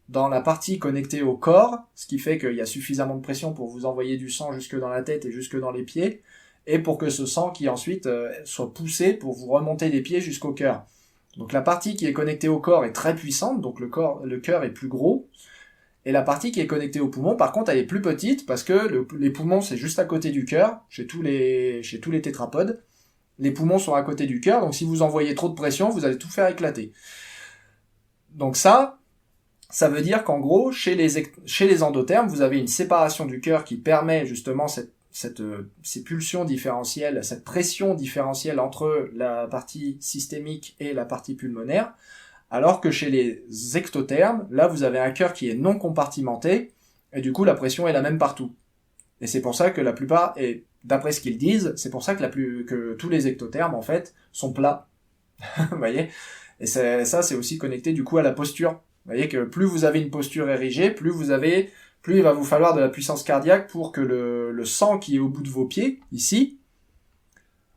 dans la partie connectée au corps, ce qui fait qu'il y a suffisamment de pression pour vous envoyer du sang jusque dans la tête et jusque dans les pieds, et pour que ce sang qui ensuite soit poussé pour vous remonter les pieds jusqu'au cœur. Donc la partie qui est connectée au corps est très puissante, donc le cœur est plus gros, et la partie qui est connectée au poumon, par contre, elle est plus petite, parce que les poumons, c'est juste à côté du cœur, chez tous les tétrapodes. Les poumons sont à côté du cœur, donc si vous envoyez trop de pression, vous allez tout faire éclater. Donc ça veut dire qu'en gros, chez les endothermes, vous avez une séparation du cœur qui permet justement ces pulsions différentielles, cette pression différentielle entre la partie systémique et la partie pulmonaire, alors que chez les ectothermes, là vous avez un cœur qui est non compartimenté, et du coup la pression est la même partout. Et c'est pour ça que la plupart, et d'après ce qu'ils disent, c'est pour ça que tous les ectothermes en fait sont plats. Vous voyez ? Et ça c'est aussi connecté du coup à la posture. Vous voyez que plus vous avez une posture érigée, plus il va vous falloir de la puissance cardiaque pour que le sang qui est au bout de vos pieds, ici,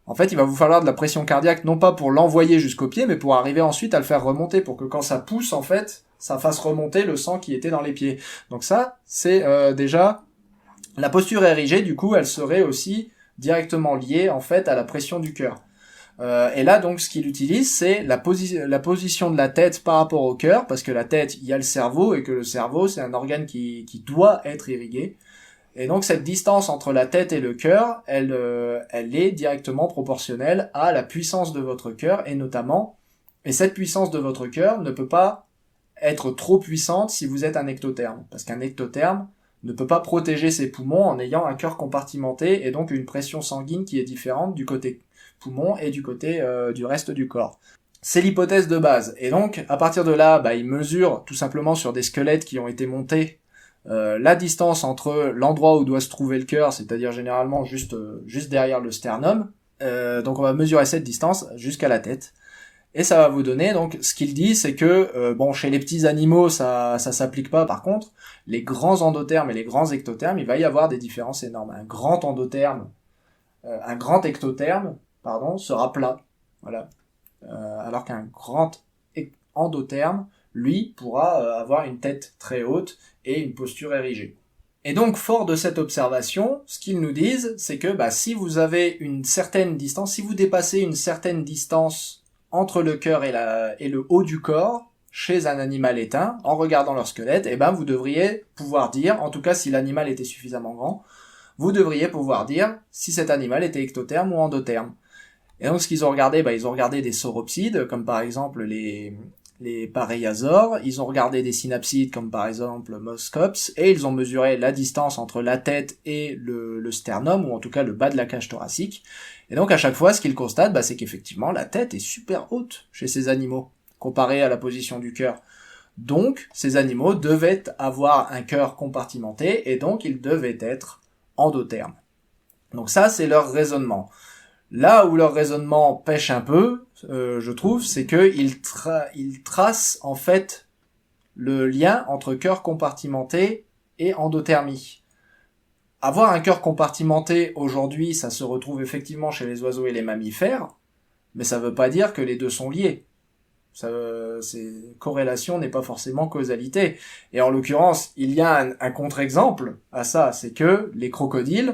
en fait, il va vous falloir de la pression cardiaque, non pas pour l'envoyer jusqu'aux pieds, mais pour arriver ensuite à le faire remonter, pour que quand ça pousse, en fait, ça fasse remonter le sang qui était dans les pieds. Donc ça, c'est déjà... La posture érigée, du coup, elle serait aussi directement liée, en fait, à la pression du cœur. Et là, donc, ce qu'il utilise, c'est la position de la tête par rapport au cœur, parce que la tête, il y a le cerveau, et que le cerveau, c'est un organe qui doit être irrigué. Et donc cette distance entre la tête et le cœur, elle est directement proportionnelle à la puissance de votre cœur, et cette puissance de votre cœur ne peut pas être trop puissante si vous êtes un ectotherme, parce qu'un ectotherme ne peut pas protéger ses poumons en ayant un cœur compartimenté et donc une pression sanguine qui est différente du côté poumon et du côté du reste du corps. C'est l'hypothèse de base. Et donc à partir de là, ils mesurent tout simplement sur des squelettes qui ont été montés la distance entre l'endroit où doit se trouver le cœur, c'est-à-dire généralement juste derrière le sternum. Donc on va mesurer cette distance jusqu'à la tête. Et ça va vous donner, donc ce qu'il dit, c'est que, chez les petits animaux, ça s'applique pas, par contre, les grands endothermes et les grands ectothermes, il va y avoir des différences énormes. Un grand ectotherme, sera plat. Voilà. Alors qu'un grand endotherme, lui, pourra avoir une tête très haute et une posture érigée. Et donc, fort de cette observation, ce qu'ils nous disent, c'est que si vous avez une certaine distance, si vous dépassez une certaine distance entre le cœur et le haut du corps, chez un animal éteint, en regardant leur squelette, vous devriez pouvoir dire, en tout cas si l'animal était suffisamment grand, vous devriez pouvoir dire si cet animal était ectotherme ou endotherme. Et donc ce qu'ils ont regardé, ils ont regardé des sauropsides, comme par exemple les pareiasaures, ils ont regardé des synapsides comme par exemple Moscops, et ils ont mesuré la distance entre la tête et le sternum, ou en tout cas le bas de la cage thoracique. Et donc à chaque fois, ce qu'ils constatent, c'est qu'effectivement la tête est super haute chez ces animaux, comparée à la position du cœur. Donc ces animaux devaient avoir un cœur compartimenté, et donc ils devaient être endothermes. Donc ça, c'est leur raisonnement. Là où leur raisonnement pêche un peu, je trouve, c'est qu'ils tracent en fait le lien entre cœur compartimenté et endothermie. Avoir un cœur compartimenté aujourd'hui, ça se retrouve effectivement chez les oiseaux et les mammifères, mais ça veut pas dire que les deux sont liés. Corrélation n'est pas forcément causalité. Et en l'occurrence, il y a un contre-exemple à ça, c'est que les crocodiles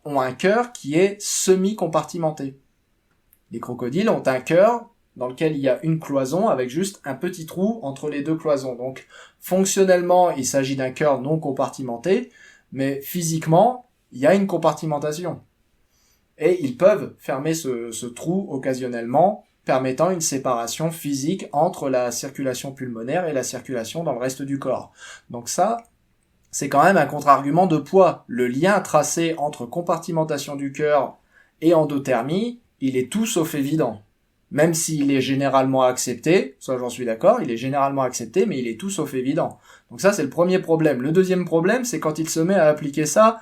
ont un cœur qui est semi-compartimenté. Les crocodiles ont un cœur dans lequel il y a une cloison avec juste un petit trou entre les deux cloisons. Donc, fonctionnellement, il s'agit d'un cœur non compartimenté, mais physiquement, il y a une compartimentation. Et ils peuvent fermer ce trou occasionnellement, permettant une séparation physique entre la circulation pulmonaire et la circulation dans le reste du corps. Donc ça, c'est quand même un contre-argument de poids. Le lien tracé entre compartimentation du cœur et endothermie, il est tout sauf évident. Même s'il est généralement accepté, ça j'en suis d'accord, il est généralement accepté, mais il est tout sauf évident. Donc ça c'est le premier problème. Le deuxième problème, c'est quand il se met à appliquer ça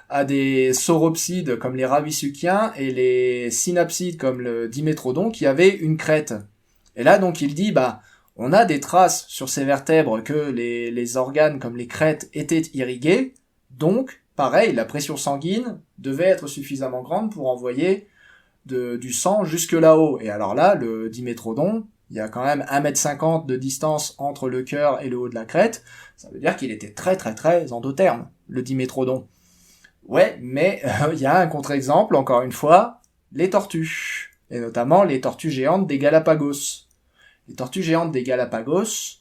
à des sauropsides comme les ravisuchiens et les synapsides comme le dimétrodon qui avaient une crête. Et là donc il dit, On a des traces sur ces vertèbres que les organes comme les crêtes étaient irrigués, donc pareil, la pression sanguine devait être suffisamment grande pour envoyer du sang jusque là-haut. Et alors là, le dimétrodon, il y a quand même 1,50 m de distance entre le cœur et le haut de la crête, ça veut dire qu'il était très très très endotherme, le dimétrodon. Ouais, mais il y a un contre-exemple, encore une fois, les tortues, et notamment les tortues géantes des Galapagos. Les tortues géantes des Galapagos,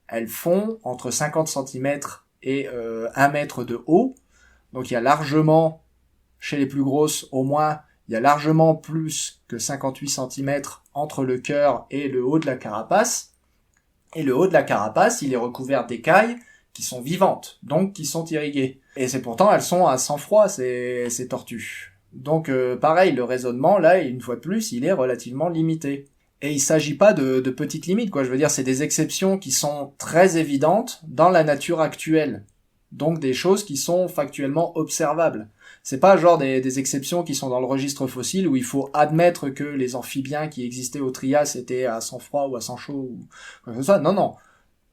elles font entre 50 cm et 1 mètre de haut, donc il y a largement, chez les plus grosses au moins, il y a largement plus que 58 cm entre le cœur et le haut de la carapace, et le haut de la carapace, il est recouvert d'écailles qui sont vivantes, donc qui sont irriguées. Et c'est pourtant, elles sont à sang-froid, ces tortues. Donc pareil, le raisonnement, là, une fois de plus, il est relativement limité. Et il s'agit pas de petites limites, quoi. Je veux dire, c'est des exceptions qui sont très évidentes dans la nature actuelle. Donc des choses qui sont factuellement observables. C'est pas genre des exceptions qui sont dans le registre fossile où il faut admettre que les amphibiens qui existaient au Trias étaient à sang froid ou à sang chaud ou quoi que ce soit. Non, non.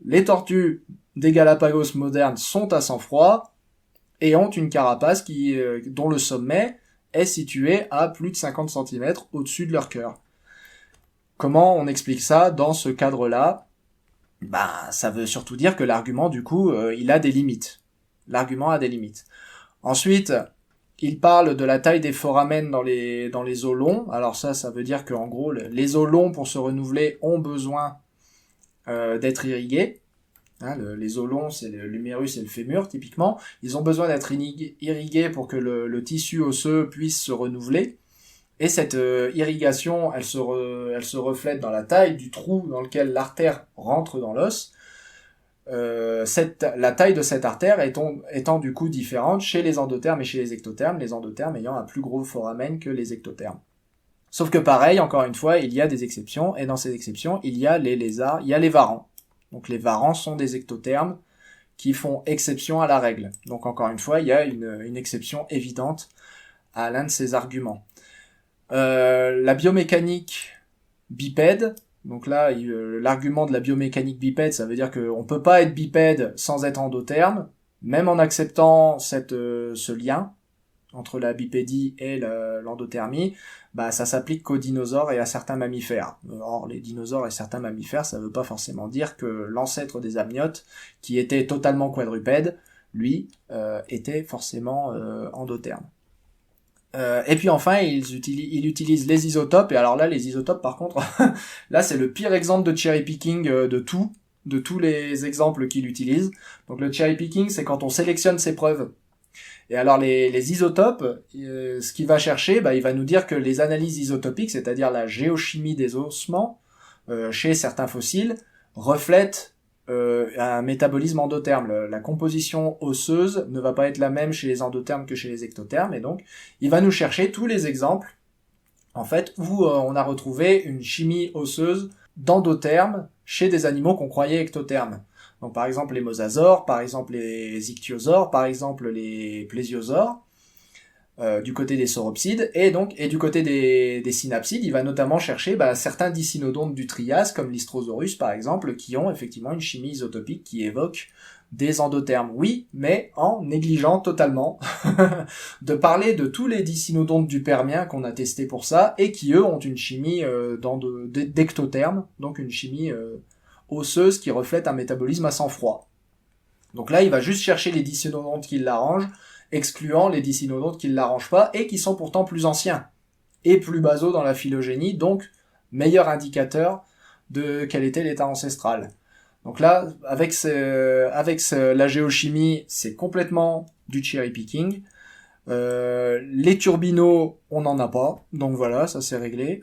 Les tortues des Galapagos modernes sont à sang froid et ont une carapace dont le sommet est situé à plus de 50 cm au-dessus de leur cœur. Comment on explique ça dans ce cadre-là ? Ça veut surtout dire que l'argument, du coup, il a des limites. L'argument a des limites. Ensuite, il parle de la taille des foramen dans les os longs. Alors ça veut dire qu'en gros, les os longs, pour se renouveler, ont besoin d'être irrigués. Hein, les os longs, c'est l'humérus et le fémur, typiquement. Ils ont besoin d'être irrigués pour que le tissu osseux puisse se renouveler. Et cette irrigation, elle se reflète dans la taille du trou dans lequel l'artère rentre dans l'os. La taille de cette artère étant du coup différente chez les endothermes et chez les ectothermes, les endothermes ayant un plus gros foramen que les ectothermes. Sauf que pareil, encore une fois, il y a des exceptions, et dans ces exceptions, il y a les lézards, il y a les varans. Donc les varans sont des ectothermes qui font exception à la règle. Donc encore une fois, il y a une exception évidente à l'un de ces arguments. La biomécanique bipède, donc là, l'argument de la biomécanique bipède, ça veut dire qu'on peut pas être bipède sans être endotherme, même en acceptant ce lien entre la bipédie et l'endothermie, ça s'applique qu'aux dinosaures et à certains mammifères. Or, les dinosaures et certains mammifères, ça veut pas forcément dire que l'ancêtre des amniotes, qui était totalement quadrupède, lui, était forcément endotherme. Et puis enfin, il utilise les isotopes, et alors là, les isotopes, par contre, là, c'est le pire exemple de cherry picking de tous les exemples qu'il utilise. Donc le cherry picking, c'est quand on sélectionne ses preuves. Et alors les isotopes, ce qu'il va chercher, il va nous dire que les analyses isotopiques, c'est-à-dire la géochimie des ossements, chez certains fossiles, reflètent un métabolisme endotherme. La composition osseuse ne va pas être la même chez les endothermes que chez les ectothermes, et donc il va nous chercher tous les exemples en fait où on a retrouvé une chimie osseuse d'endotherme chez des animaux qu'on croyait ectothermes. Donc par exemple les mosasaures, par exemple les ichthyosaures, par exemple les plésiosaures, du côté des sauropsides, et du côté des synapsides, il va notamment chercher certains dicynodontes du Trias, comme l'Istrosaurus par exemple, qui ont effectivement une chimie isotopique qui évoque des endothermes. Oui, mais en négligeant totalement de parler de tous les dicynodontes du Permien qu'on a testés pour ça, et qui eux ont une chimie d'ectotherme, donc une chimie osseuse qui reflète un métabolisme à sang froid. Donc là, il va juste chercher les dicynodontes qui l'arrangent, excluant les dicynodontes qui ne l'arrangent pas et qui sont pourtant plus anciens et plus basaux dans la phylogénie, donc meilleur indicateur de quel était l'état ancestral. Donc là, avec la géochimie, c'est complètement du cherry picking. Les turbinaux, on n'en a pas, donc voilà, ça c'est réglé.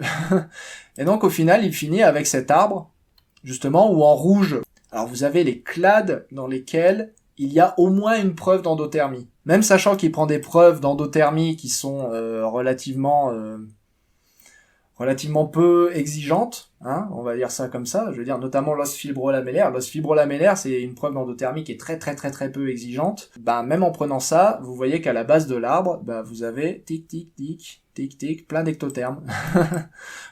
Et donc au final, il finit avec cet arbre, justement, où en rouge, alors vous avez les clades dans lesquels il y a au moins une preuve d'endothermie. Même sachant qu'il prend des preuves d'endothermie qui sont relativement relativement peu exigeante, hein, on va dire ça comme ça. Je veux dire notamment l'os fibrolamellaire. L'os fibrolamellaire, c'est une preuve d'endothermie qui est très très très très peu exigeante. Ben même en prenant ça, vous voyez qu'à la base de l'arbre, ben vous avez tic tic tic tic tic plein d'ectothermes.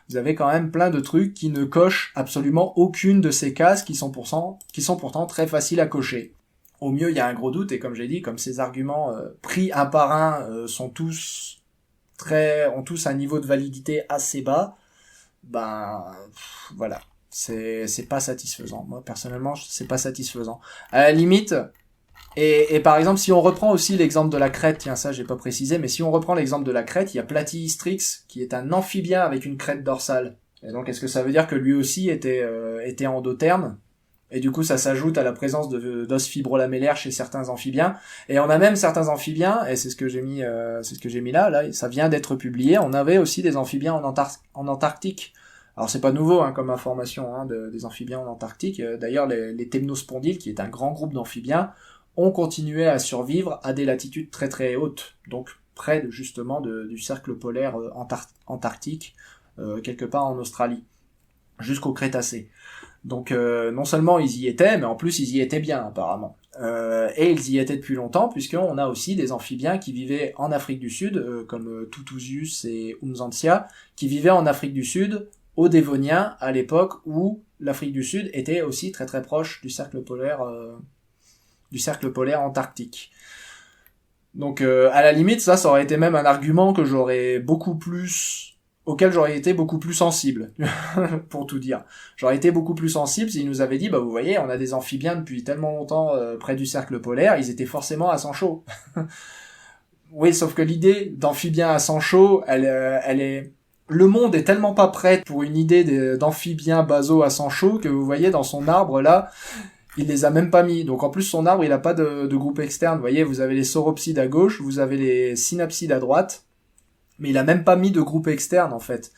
Vous avez quand même plein de trucs qui ne cochent absolument aucune de ces cases qui sont pourtant très faciles à cocher. Au mieux, il y a un gros doute, et comme j'ai dit, comme ces arguments pris un par un ont tous un niveau de validité assez bas, voilà, c'est pas satisfaisant. Moi personnellement, c'est pas satisfaisant. À la limite, et par exemple, si on reprend aussi l'exemple de la crête, tiens ça j'ai pas précisé, mais si on reprend l'exemple de la crête, il y a Platyhystrix qui est un amphibien avec une crête dorsale. Et donc est-ce que ça veut dire que lui aussi était endotherme? Et du coup, ça s'ajoute à la présence d'os fibrolamellaires chez certains amphibiens. Et on a même certains amphibiens, et c'est ce que j'ai mis là, ça vient d'être publié. On avait aussi des amphibiens en Antarctique. Alors c'est pas nouveau comme information des amphibiens en Antarctique. D'ailleurs, les Temnospondyles, qui est un grand groupe d'amphibiens, ont continué à survivre à des latitudes très très hautes, donc près justement du cercle polaire antarctique, quelque part en Australie, jusqu'au Crétacé. Donc non seulement ils y étaient, mais en plus ils y étaient bien apparemment. Et ils y étaient depuis longtemps, puisqu'on a aussi des amphibiens qui vivaient en Afrique du Sud, comme Tutusius et Umzantia, qui vivaient en Afrique du Sud, au Dévonien, à l'époque où l'Afrique du Sud était aussi très très proche du cercle polaire antarctique. Donc à la limite, ça aurait été même un argument auquel j'aurais été beaucoup plus sensible, pour tout dire. J'aurais été beaucoup plus sensible s'ils nous avaient dit, vous voyez, on a des amphibiens depuis tellement longtemps près du cercle polaire, ils étaient forcément à sang chaud. Oui, sauf que l'idée d'amphibiens à sang chaud, elle est... Le monde est tellement pas prêt pour une idée d'amphibiens basaux à sang chaud que vous voyez dans son arbre là, il les a même pas mis. Donc en plus son arbre il a pas de groupe externe. Vous voyez, vous avez les sauropsides à gauche, vous avez les synapsides à droite, mais il a même pas mis de groupe externe en fait.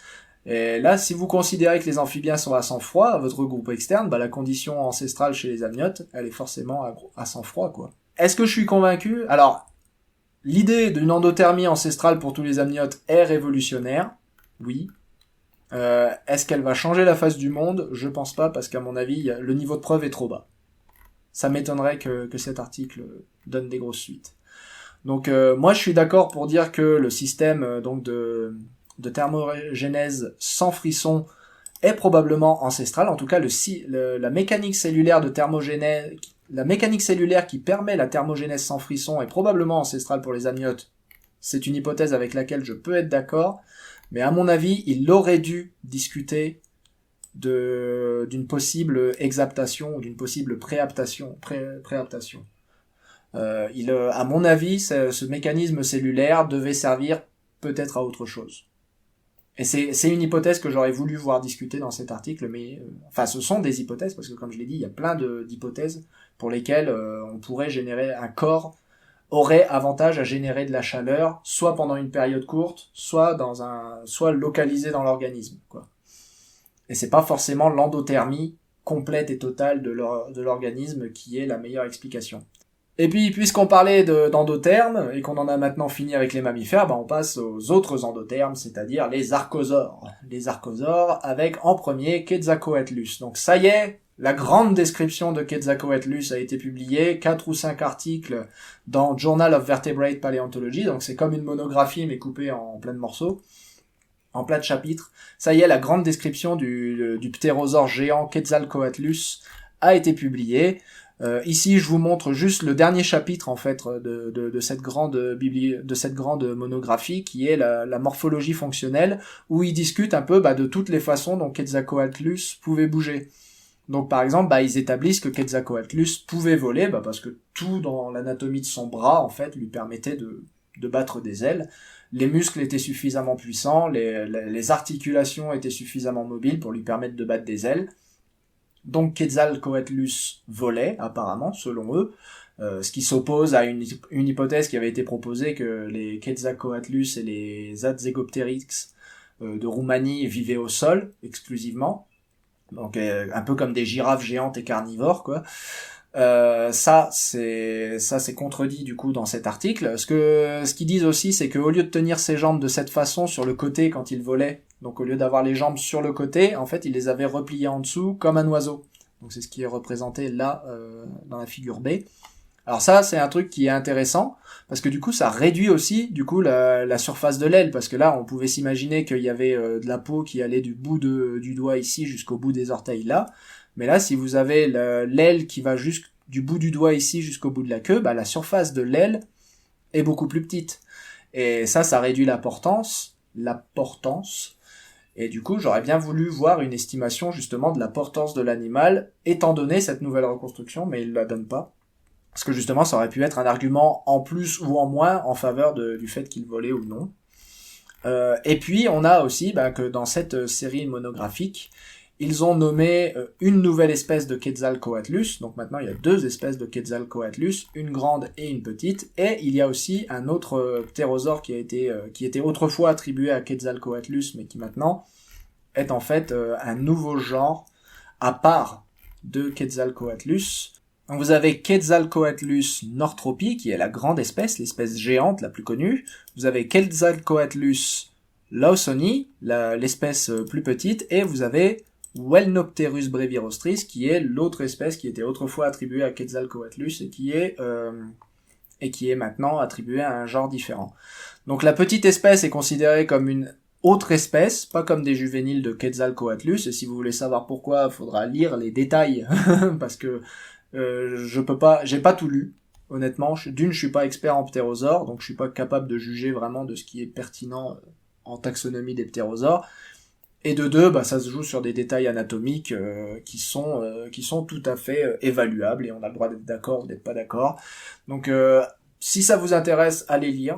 Et là, si vous considérez que les amphibiens sont à sang froid, votre groupe externe, la condition ancestrale chez les amniotes, elle est forcément à sang froid quoi. Est-ce que je suis convaincu? Alors, l'idée d'une endothermie ancestrale pour tous les amniotes est révolutionnaire. Oui. Est-ce qu'elle va changer la face du monde? Je pense pas, parce qu'à mon avis, le niveau de preuve est trop bas. Ça m'étonnerait que cet article donne des grosses suites. Donc moi je suis d'accord pour dire que le système de thermogénèse sans frisson est probablement ancestral. En tout cas, la mécanique cellulaire de thermogénèse, la mécanique cellulaire qui permet la thermogénèse sans frisson est probablement ancestrale pour les amniotes. C'est une hypothèse avec laquelle je peux être d'accord. Mais à mon avis, il aurait dû discuter d'une possible exaptation ou d'une possible préaptation. À mon avis, ce mécanisme cellulaire devait servir peut-être à autre chose. Et c'est une hypothèse que j'aurais voulu voir discuter dans cet article, mais ce sont des hypothèses, parce que comme je l'ai dit, il y a plein d'hypothèses pour lesquelles on pourrait générer un corps aurait avantage à générer de la chaleur, soit pendant une période courte, soit localisé dans l'organisme, quoi. Et c'est pas forcément l'endothermie complète et totale de l'organisme qui est la meilleure explication. Et puis, puisqu'on parlait d'endothermes, et qu'on en a maintenant fini avec les mammifères, on passe aux autres endothermes, c'est-à-dire les archosaures. Les archosaures, avec en premier Quetzalcoatlus. Donc ça y est, la grande description de Quetzalcoatlus a été publiée, 4 ou 5 articles dans Journal of Vertebrate Paleontology, donc c'est comme une monographie mais coupée en plein de morceaux, en plein de chapitres. Ça y est, la grande description du ptérosaure géant Quetzalcoatlus a été publiée. Ici, je vous montre juste le dernier chapitre en fait de cette grande monographie qui est la morphologie fonctionnelle, où ils discutent un peu de toutes les façons dont Quetzalcoatlus pouvait bouger. Donc par exemple, ils établissent que Quetzalcoatlus pouvait voler, parce que tout dans l'anatomie de son bras en fait lui permettait de battre des ailes. Les muscles étaient suffisamment puissants, les articulations étaient suffisamment mobiles pour lui permettre de battre des ailes. Donc Quetzalcoatlus volait, apparemment, selon eux, ce qui s'oppose à une hypothèse qui avait été proposée, que les Quetzalcoatlus et les Azegopteryx de Roumanie vivaient au sol, exclusivement. Donc un peu comme des girafes géantes et carnivores, quoi. Ça c'est contredit du coup dans cet article. Ce qu'ils disent aussi, c'est qu'au lieu de tenir ses jambes de cette façon sur le côté quand il volait, donc au lieu d'avoir les jambes sur le côté, en fait il les avait repliées en dessous comme un oiseau. Donc c'est ce qui est représenté là dans la figure B. Alors ça, c'est un truc qui est intéressant, parce que du coup, ça réduit aussi du coup la surface de l'aile, parce que là, on pouvait s'imaginer qu'il y avait de la peau qui allait du bout du doigt ici jusqu'au bout des orteils là, mais là, si vous avez l'aile qui va juste du bout du doigt ici jusqu'au bout de la queue, bah la surface de l'aile est beaucoup plus petite. Et ça réduit la portance, et du coup, j'aurais bien voulu voir une estimation justement de la portance de l'animal, étant donné cette nouvelle reconstruction, mais il la donne pas. Parce que justement, ça aurait pu être un argument en plus ou en moins en faveur du fait qu'il volait ou non. Et puis, on a aussi que dans cette série monographique, ils ont nommé une nouvelle espèce de Quetzalcoatlus. Donc maintenant, il y a 2 espèces de Quetzalcoatlus, une grande et une petite. Et il y a aussi un autre ptérosaure qui était autrefois attribué à Quetzalcoatlus, mais qui maintenant est en fait un nouveau genre à part de Quetzalcoatlus. Donc vous avez Quetzalcoatlus northropy, qui est la grande espèce, l'espèce géante la plus connue. Vous avez Quetzalcoatlus lawsoni, l'espèce plus petite, et vous avez Wellnopterus brevirostris, qui est l'autre espèce qui était autrefois attribuée à Quetzalcoatlus et qui est maintenant attribuée à un genre différent. Donc la petite espèce est considérée comme une autre espèce, pas comme des juvéniles de Quetzalcoatlus, et si vous voulez savoir pourquoi, il faudra lire les détails, parce que j'ai pas tout lu, honnêtement. Je suis pas expert en ptérosaures, donc je suis pas capable de juger vraiment de ce qui est pertinent en taxonomie des ptérosaures. Et de 2, ça se joue sur des détails anatomiques qui sont tout à fait évaluables, et on a le droit d'être d'accord ou d'être pas d'accord. Donc si ça vous intéresse, allez lire.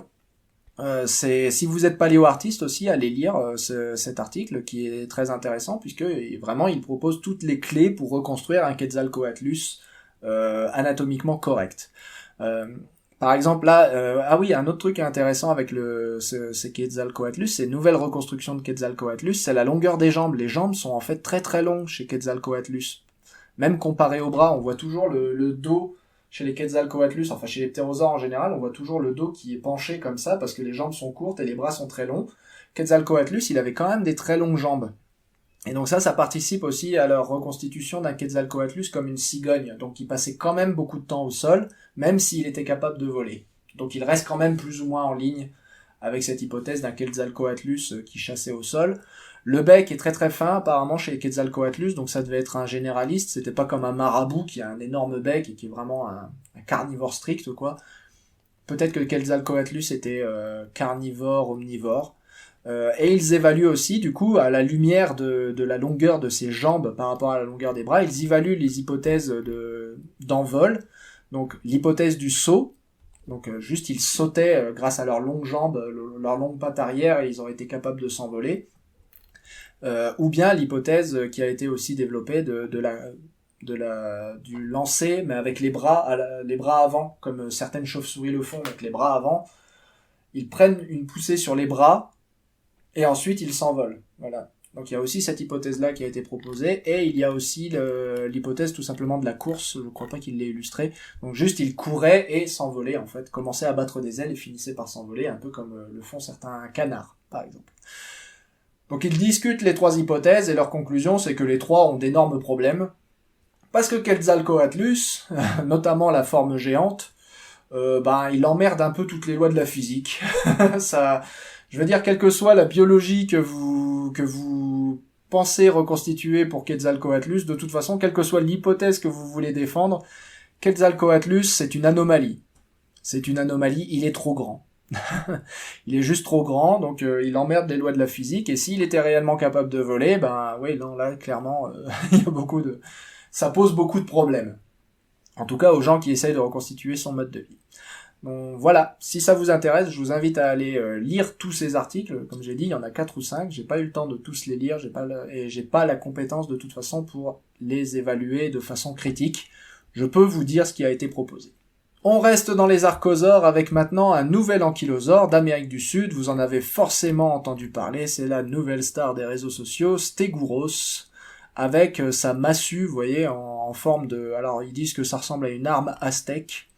Si vous êtes paléo-artiste aussi, allez lire cet article qui est très intéressant, puisque vraiment il propose toutes les clés pour reconstruire un Quetzalcoatlus anatomiquement correct. Par exemple là, un autre truc intéressant avec ces Quetzalcoatlus, ces nouvelles reconstructions de Quetzalcoatlus, c'est la longueur des jambes. Les jambes sont en fait très très longues chez Quetzalcoatlus. Même comparé au bras, on voit toujours le dos chez les Quetzalcoatlus, enfin chez les ptérosaures en général, on voit toujours le dos qui est penché comme ça parce que les jambes sont courtes et les bras sont très longs. Quetzalcoatlus, il avait quand même des très longues jambes. Et donc ça participe aussi à leur reconstitution d'un Quetzalcoatlus comme une cigogne, donc il passait quand même beaucoup de temps au sol, même s'il était capable de voler. Donc il reste quand même plus ou moins en ligne avec cette hypothèse d'un Quetzalcoatlus qui chassait au sol. Le bec est très très fin apparemment chez les Quetzalcoatlus, donc ça devait être un généraliste, c'était pas comme un marabout qui a un énorme bec et qui est vraiment un carnivore strict quoi. Peut-être que le Quetzalcoatlus était carnivore, omnivore. Et ils évaluent aussi, du coup, à la lumière de la longueur de ses jambes par rapport à la longueur des bras, ils évaluent les hypothèses d'envol. Donc l'hypothèse du saut, donc juste ils sautaient grâce à leurs longues jambes, leurs longues pattes arrière, et ils ont été capables de s'envoler. Ou bien l'hypothèse qui a été aussi développée du lancer, mais avec les bras avant, comme certaines chauves-souris le font, avec les bras avant. Ils prennent une poussée sur les bras, et ensuite ils s'envolent. Voilà. Donc il y a aussi cette hypothèse-là qui a été proposée, et il y a aussi l'hypothèse tout simplement de la course, je crois pas qu'il l'ait illustré. Donc juste ils couraient et s'envolaient en fait, commençaient à battre des ailes et finissaient par s'envoler, un peu comme le font certains canards, par exemple. Donc ils discutent les 3 hypothèses, et leur conclusion c'est que les 3 ont d'énormes problèmes, parce que Quetzalcoatlus, notamment la forme géante, il emmerde un peu toutes les lois de la physique. Ça... Je veux dire, quelle que soit la biologie que vous pensez reconstituer pour Quetzalcoatlus, de toute façon, quelle que soit l'hypothèse que vous voulez défendre, Quetzalcoatlus, c'est une anomalie. C'est une anomalie, il est trop grand. Il est juste trop grand, donc il emmerde les lois de la physique, et s'il était réellement capable de voler, là, clairement, il y a ça pose beaucoup de problèmes. En tout cas, aux gens qui essayent de reconstituer son mode de vie. Donc voilà, si ça vous intéresse, je vous invite à aller lire tous ces articles. Comme j'ai dit, il y en a 4 ou 5, j'ai pas eu le temps de tous les lire, j'ai pas la compétence de toute façon pour les évaluer de façon critique. Je peux vous dire ce qui a été proposé. On reste dans les archosaures avec maintenant un nouvel ankylosaure d'Amérique du Sud, vous en avez forcément entendu parler, c'est la nouvelle star des réseaux sociaux, Stegouros. avec sa massue, vous voyez, en forme de... Alors ils disent que ça ressemble à une arme aztèque.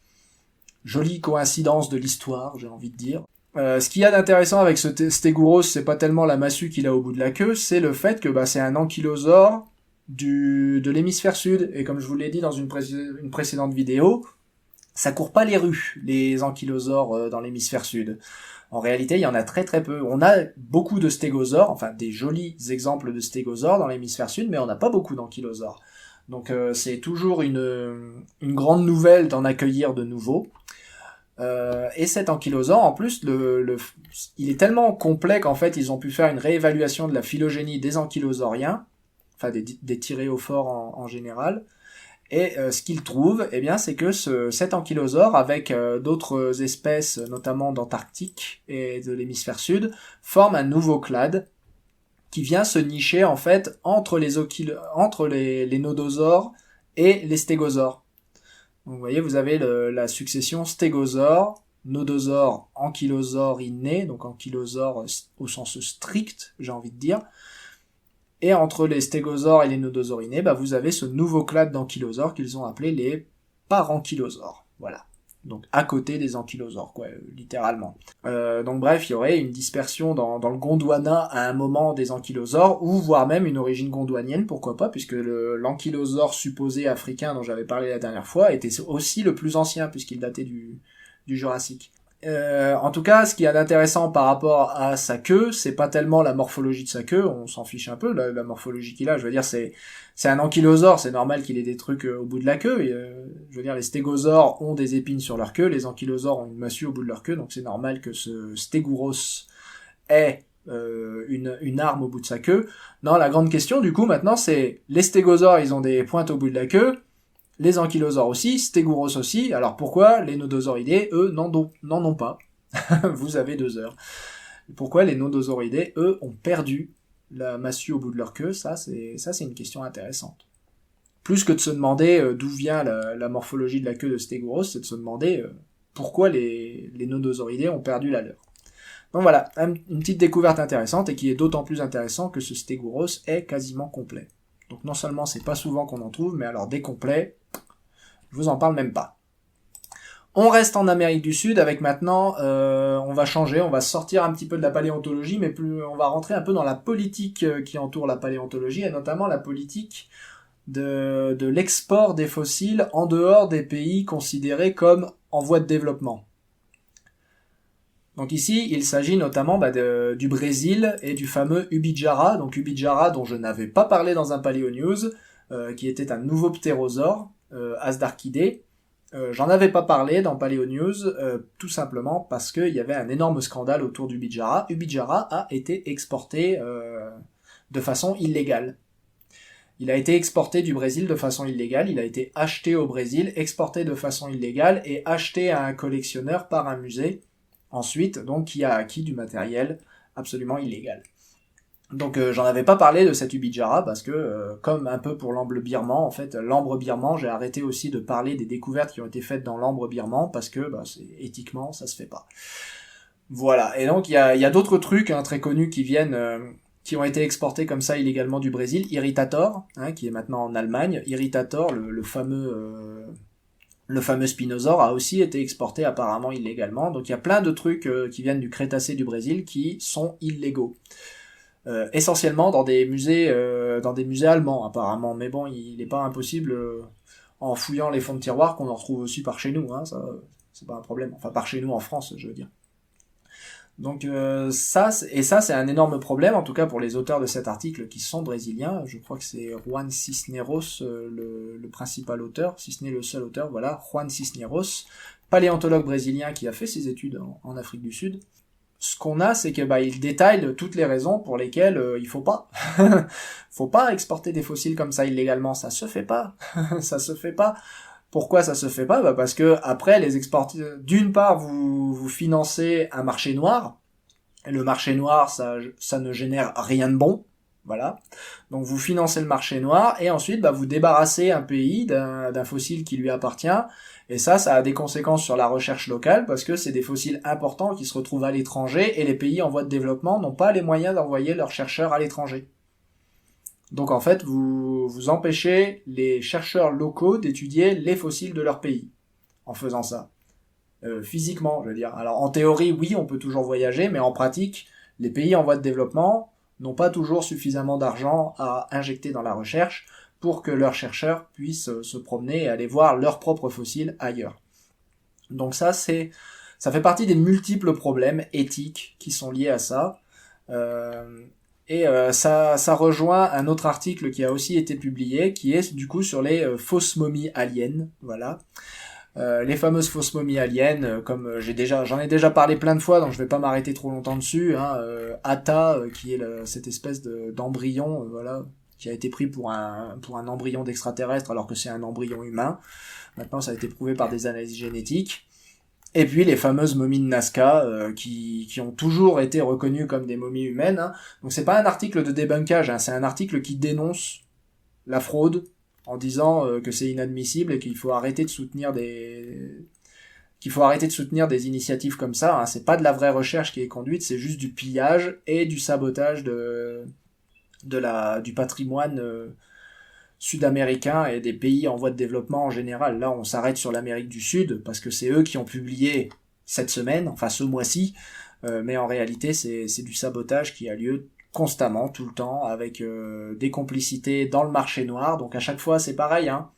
Jolie coïncidence de l'histoire, j'ai envie de dire. Ce qu'il y a d'intéressant avec ce Stégoros, c'est pas tellement la massue qu'il a au bout de la queue, c'est le fait que c'est un ankylosaure de l'hémisphère sud. Et comme je vous l'ai dit dans une précédente vidéo, ça court pas les rues, les ankylosaures dans l'hémisphère sud. En réalité, il y en a très très peu. On a beaucoup de stégosaures, enfin des jolis exemples de stégosaures dans l'hémisphère sud, mais on n'a pas beaucoup d'ankylosaures. Donc c'est toujours une grande nouvelle d'en accueillir de nouveaux. Et cet ankylosaure, en plus, il est tellement complet qu'en fait, ils ont pu faire une réévaluation de la phylogénie des ankylosauriens, enfin des thyréophores en général. Et ce qu'ils trouvent, eh bien, c'est que cet ankylosaure, avec d'autres espèces, notamment d'Antarctique et de l'hémisphère sud, forme un nouveau clade qui vient se nicher en fait entre les nodosaures et les stégosaures. Donc, vous voyez, vous avez la succession stégosaure, nodosaure, ankylosaurinés, donc ankylosaure au sens strict, j'ai envie de dire. Et entre les stégosaures et les nodosaurinés, vous avez ce nouveau clade d'ankylosaures qu'ils ont appelé les parankylosaures. Voilà. Donc à côté des ankylosaures, littéralement. Donc bref, il y aurait une dispersion dans le Gondwana à un moment des ankylosaures, ou voire même une origine gondwanienne, pourquoi pas, puisque l'ankylosaure supposé africain dont j'avais parlé la dernière fois était aussi le plus ancien, puisqu'il datait du Jurassique. En tout cas, ce qu'il y a d'intéressant par rapport à sa queue, c'est pas tellement la morphologie de sa queue, on s'en fiche un peu, la morphologie qu'il a, je veux dire, c'est un ankylosaure, c'est normal qu'il ait des trucs au bout de la queue, et, je veux dire, les stégosaures ont des épines sur leur queue, les ankylosaures ont une massue au bout de leur queue, donc c'est normal que ce Stégoros ait une arme au bout de sa queue. Non, la grande question, du coup, maintenant, c'est, les stégosaures, ils ont des pointes au bout de la queue, les ankylosaures aussi, Stégoros aussi, alors pourquoi les nodosauridés, eux, n'en ont pas? Vous avez 2 heures. Pourquoi les nodosauridés, eux, ont perdu la massue au bout de leur queue? Ça, c'est une question intéressante. Plus que de se demander d'où vient la morphologie de la queue de Stégoros, c'est de se demander pourquoi les nodosauridés ont perdu la leur. Donc voilà, une petite découverte intéressante, et qui est d'autant plus intéressant que ce Stégoros est quasiment complet. Donc non seulement c'est pas souvent qu'on en trouve, mais alors dès complet, je vous en parle même pas. On reste en Amérique du Sud avec maintenant, on va changer, on va sortir un petit peu de la paléontologie, mais on va rentrer un peu dans la politique qui entoure la paléontologie, et notamment la politique de l'export des fossiles en dehors des pays considérés comme en voie de développement. Donc ici, il s'agit notamment du Brésil et du fameux Ubijara, donc Ubijara dont je n'avais pas parlé dans un Paléo News, qui était un nouveau ptérosaure, Asdarchidé. J'en avais pas parlé dans Paléo News, tout simplement parce qu'il y avait un énorme scandale autour d'Ubijara. Ubijara a été exporté de façon illégale. Il a été exporté du Brésil de façon illégale, il a été acheté au Brésil, exporté de façon illégale et acheté à un collectionneur par un musée, ensuite, donc, qui a acquis du matériel absolument illégal. Donc j'en avais pas parlé de cet Ubijara parce que, comme un peu pour l'ambre birman, en fait, l'ambre birman, j'ai arrêté aussi de parler des découvertes qui ont été faites dans l'ambre birman parce que éthiquement, ça se fait pas. Voilà, et donc il y a d'autres trucs très connus qui qui ont été exportés comme ça illégalement du Brésil. Irritator, qui est maintenant en Allemagne. Irritator, le fameux spinosaure, a aussi été exporté apparemment illégalement. Donc il y a plein de trucs qui viennent du Crétacé du Brésil qui sont illégaux. Essentiellement dans des musées allemands apparemment, mais bon, il n'est pas impossible en fouillant les fonds de tiroir qu'on en retrouve aussi par chez nous, ça c'est pas un problème, enfin par chez nous en France je veux dire. Donc ça c'est un énorme problème, en tout cas pour les auteurs de cet article qui sont brésiliens. Je crois que c'est Juan Cisneros le principal auteur, si ce n'est le seul auteur, voilà, Juan Cisneros, paléontologue brésilien qui a fait ses études en Afrique du Sud. Ce qu'on a, c'est que il détaille toutes les raisons pour lesquelles il faut pas exporter des fossiles comme ça illégalement, ça se fait pas. Ça se fait pas. Pourquoi ça se fait pas? Parce que après les exporter, d'une part vous financez un marché noir. Et le marché noir, ça ne génère rien de bon. Voilà. Donc vous financez le marché noir et ensuite vous débarrassez un pays d'un fossile qui lui appartient. Et ça a des conséquences sur la recherche locale parce que c'est des fossiles importants qui se retrouvent à l'étranger et les pays en voie de développement n'ont pas les moyens d'envoyer leurs chercheurs à l'étranger. Donc en fait, vous empêchez les chercheurs locaux d'étudier les fossiles de leur pays en faisant ça. Physiquement, je veux dire. Alors en théorie, oui, on peut toujours voyager, mais en pratique, les pays en voie de développement n'ont pas toujours suffisamment d'argent à injecter dans la recherche pour que leurs chercheurs puissent se promener et aller voir leurs propres fossiles ailleurs. Donc ça fait partie des multiples problèmes éthiques qui sont liés à ça. Ça rejoint un autre article qui a aussi été publié, qui est du coup sur les fausses momies aliens, voilà. Les fameuses fausses momies aliens, comme j'en ai déjà parlé plein de fois, donc je vais pas m'arrêter trop longtemps dessus. Atta, qui est cette espèce d'embryon, voilà, qui a été pris pour un embryon d'extraterrestre, alors que c'est un embryon humain. Maintenant, ça a été prouvé par des analyses génétiques. Et puis les fameuses momies de Nazca, qui ont toujours été reconnues comme des momies humaines. Hein. Donc c'est pas un article de débunkage, hein, c'est un article qui dénonce la fraude, en disant que c'est inadmissible et qu'il faut arrêter de soutenir des initiatives comme ça. Hein. C'est pas de la vraie recherche qui est conduite, c'est juste du pillage et du sabotage du patrimoine sud-américain et des pays en voie de développement en général. Là, on s'arrête sur l'Amérique du Sud parce que c'est eux qui ont publié cette semaine, enfin ce mois-ci, mais en réalité, c'est du sabotage qui a lieu constamment, tout le temps, avec des complicités dans le marché noir. Donc à chaque fois, c'est pareil. Hein.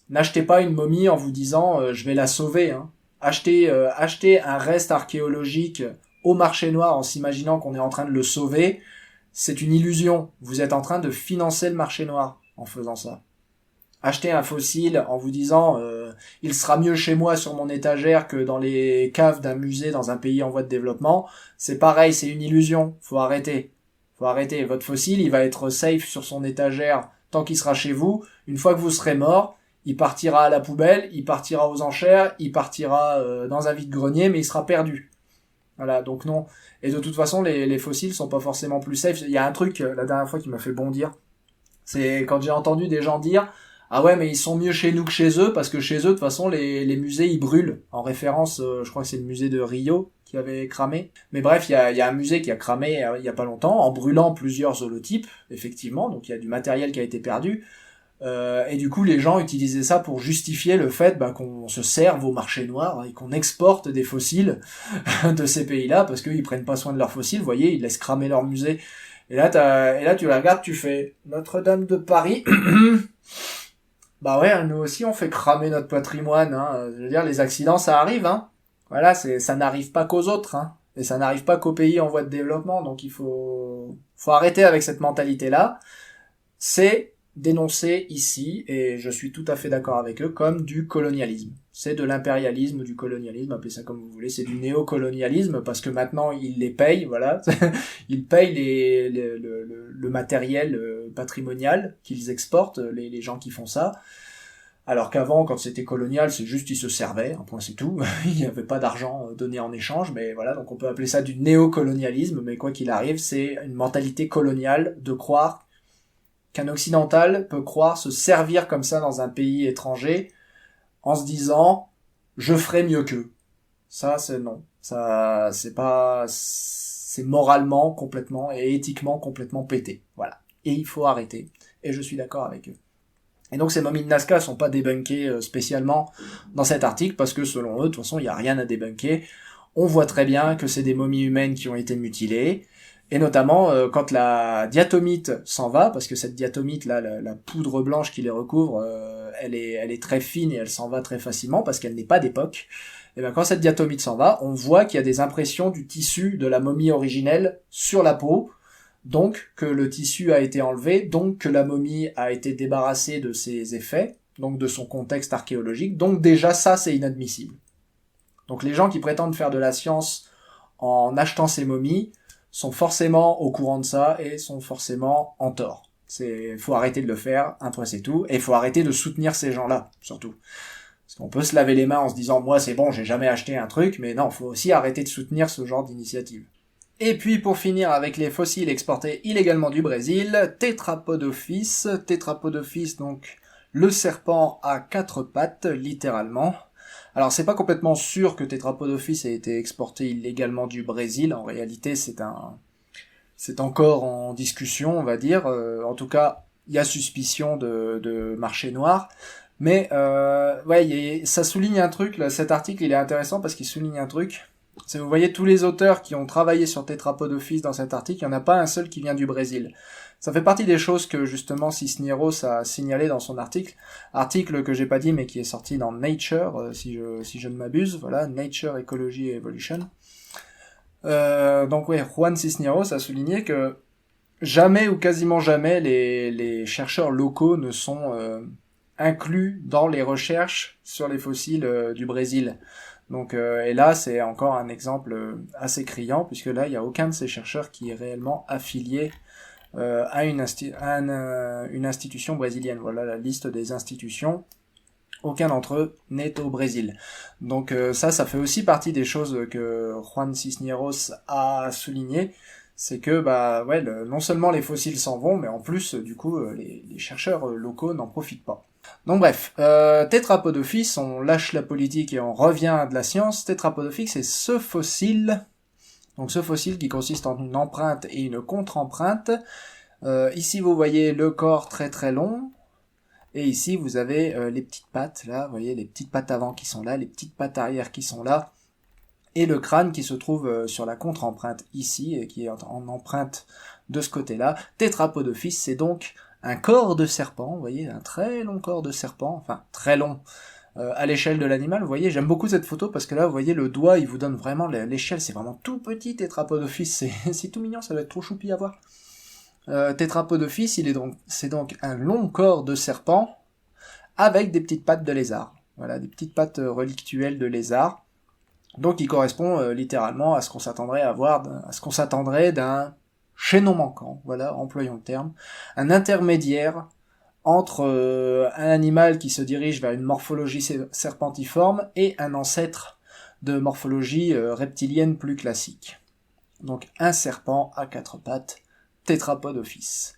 N'achetez pas une momie en vous disant je vais la sauver. Hein. Achetez un reste archéologique au marché noir en s'imaginant qu'on est en train de le sauver. C'est une illusion. Vous êtes en train de financer le marché noir en faisant ça. Achetez un fossile en vous disant il sera mieux chez moi sur mon étagère que dans les caves d'un musée dans un pays en voie de développement. C'est pareil, c'est une illusion. Faut arrêter. Votre fossile, il va être safe sur son étagère tant qu'il sera chez vous. Une fois que vous serez mort, il partira à la poubelle, il partira aux enchères, il partira dans un vide-grenier, mais il sera perdu. Voilà, donc non. Et de toute façon, les fossiles sont pas forcément plus safe. Il y a un truc, la dernière fois, qui m'a fait bondir. C'est quand j'ai entendu des gens dire « Ah ouais, mais ils sont mieux chez nous que chez eux, parce que chez eux, de toute façon, les musées, ils brûlent. » En référence, je crois que c'est le musée de Rio qui avait cramé. Mais bref, il y a un musée qui a cramé il y a pas longtemps, en brûlant plusieurs holotypes, effectivement. Donc il y a du matériel qui a été perdu. Et du coup, les gens utilisaient ça pour justifier le fait qu'on se serve au marché noir et qu'on exporte des fossiles de ces pays-là, parce qu'ils prennent pas soin de leurs fossiles. Vous voyez, ils laissent cramer leur musée. Et là, tu la regardes, tu fais Notre-Dame de Paris. Bah ouais, nous aussi, on fait cramer notre patrimoine. Hein. Je veux dire, les accidents, ça arrive. Hein. Voilà, ça n'arrive pas qu'aux autres. Hein. Et ça n'arrive pas qu'aux pays en voie de développement. Donc il faut arrêter avec cette mentalité-là. C'est dénoncé ici, et je suis tout à fait d'accord avec eux, comme du colonialisme. C'est de l'impérialisme, du colonialisme, appelez ça comme vous voulez, c'est du néocolonialisme, parce que maintenant ils les payent, voilà, ils payent le matériel patrimonial qu'ils exportent, les gens qui font ça, alors qu'avant, quand c'était colonial, c'est juste ils se servaient, un point c'est tout, il n'y avait pas d'argent donné en échange, mais voilà, donc on peut appeler ça du néocolonialisme, mais quoi qu'il arrive, c'est une mentalité coloniale de croire qu'un occidental peut croire se servir comme ça dans un pays étranger en se disant je ferai mieux qu'eux. Ça, c'est non. Ça, c'est moralement complètement et éthiquement complètement pété. Voilà. Et il faut arrêter. Et je suis d'accord avec eux. Et donc ces momies de Nazca sont pas débunkées spécialement dans cet article parce que selon eux, de toute façon, il n'y a rien à débunker. On voit très bien que c'est des momies humaines qui ont été mutilées. Et notamment quand la diatomite s'en va, parce que cette diatomite là, la poudre blanche qui les recouvre, elle est très fine et elle s'en va très facilement parce qu'elle n'est pas d'époque. Et bien quand cette diatomite s'en va, on voit qu'il y a des impressions du tissu de la momie originelle sur la peau, donc que le tissu a été enlevé, donc que la momie a été débarrassée de ses effets, donc de son contexte archéologique, donc déjà ça c'est inadmissible. Donc les gens qui prétendent faire de la science en achetant ces momies sont forcément au courant de ça et sont forcément en tort. Faut arrêter de le faire, un point c'est tout, et il faut arrêter de soutenir ces gens-là, surtout. Parce qu'on peut se laver les mains en se disant, moi c'est bon, j'ai jamais acheté un truc, mais non, faut aussi arrêter de soutenir ce genre d'initiative. Et puis pour finir avec les fossiles exportés illégalement du Brésil, Tetrapodophis, donc le serpent à 4 pattes, littéralement. Alors c'est pas complètement sûr que Tetrapodophis ait été exporté illégalement du Brésil, en réalité c'est c'est encore en discussion, on va dire. En tout cas, il y a suspicion de marché noir. Mais ouais, ça souligne un truc, là, cet article il est intéressant parce qu'il souligne un truc. C'est, vous voyez tous les auteurs qui ont travaillé sur Tetrapodophyse dans cet article, il n'y en a pas un seul qui vient du Brésil. Ça fait partie des choses que justement Cisneros a signalé dans son article que j'ai pas dit mais qui est sorti dans Nature, si je ne m'abuse, voilà, Nature, Ecology et Evolution. Donc ouais, Juan Cisneros a souligné que jamais ou quasiment jamais les chercheurs locaux ne sont inclus dans les recherches sur les fossiles du Brésil. Donc et là c'est encore un exemple assez criant puisque là il n'y a aucun de ces chercheurs qui est réellement affilié à une institution brésilienne. Voilà la liste des institutions. Aucun d'entre eux n'est au Brésil. Donc ça fait aussi partie des choses que Juan Cisneros a souligné. C'est que bah ouais, non seulement les fossiles s'en vont, mais en plus du coup les chercheurs locaux n'en profitent pas. Donc bref, Tetrapodophyse, on lâche la politique et on revient à de la science. Tetrapodophyse, c'est ce fossile, donc ce fossile qui consiste en une empreinte et une contre-empreinte. Ici vous voyez le corps très très long, et ici vous avez les petites pattes, là, vous voyez les petites pattes avant qui sont là, les petites pattes arrière qui sont là, et le crâne qui se trouve sur la contre-empreinte ici, et qui est en empreinte de ce côté-là. Tetrapodophyse, c'est donc un corps de serpent, vous voyez, un très long corps de serpent, enfin très long à l'échelle de l'animal, vous voyez, j'aime beaucoup cette photo parce que là, vous voyez, le doigt, il vous donne vraiment l'échelle, c'est vraiment tout petit, Tetrapodophyse, c'est tout mignon, ça doit être trop choupi à voir. Tetrapodophyse, c'est donc un long corps de serpent avec des petites pattes de lézard. Voilà, des petites pattes relictuelles de lézard. Donc il correspond littéralement à ce qu'on s'attendrait à voir, à ce qu'on s'attendrait d'un chaînon manquant, voilà, employons le terme, un intermédiaire entre un animal qui se dirige vers une morphologie serpentiforme et un ancêtre de morphologie reptilienne plus classique. Donc un serpent à quatre pattes, Tetrapodophyse.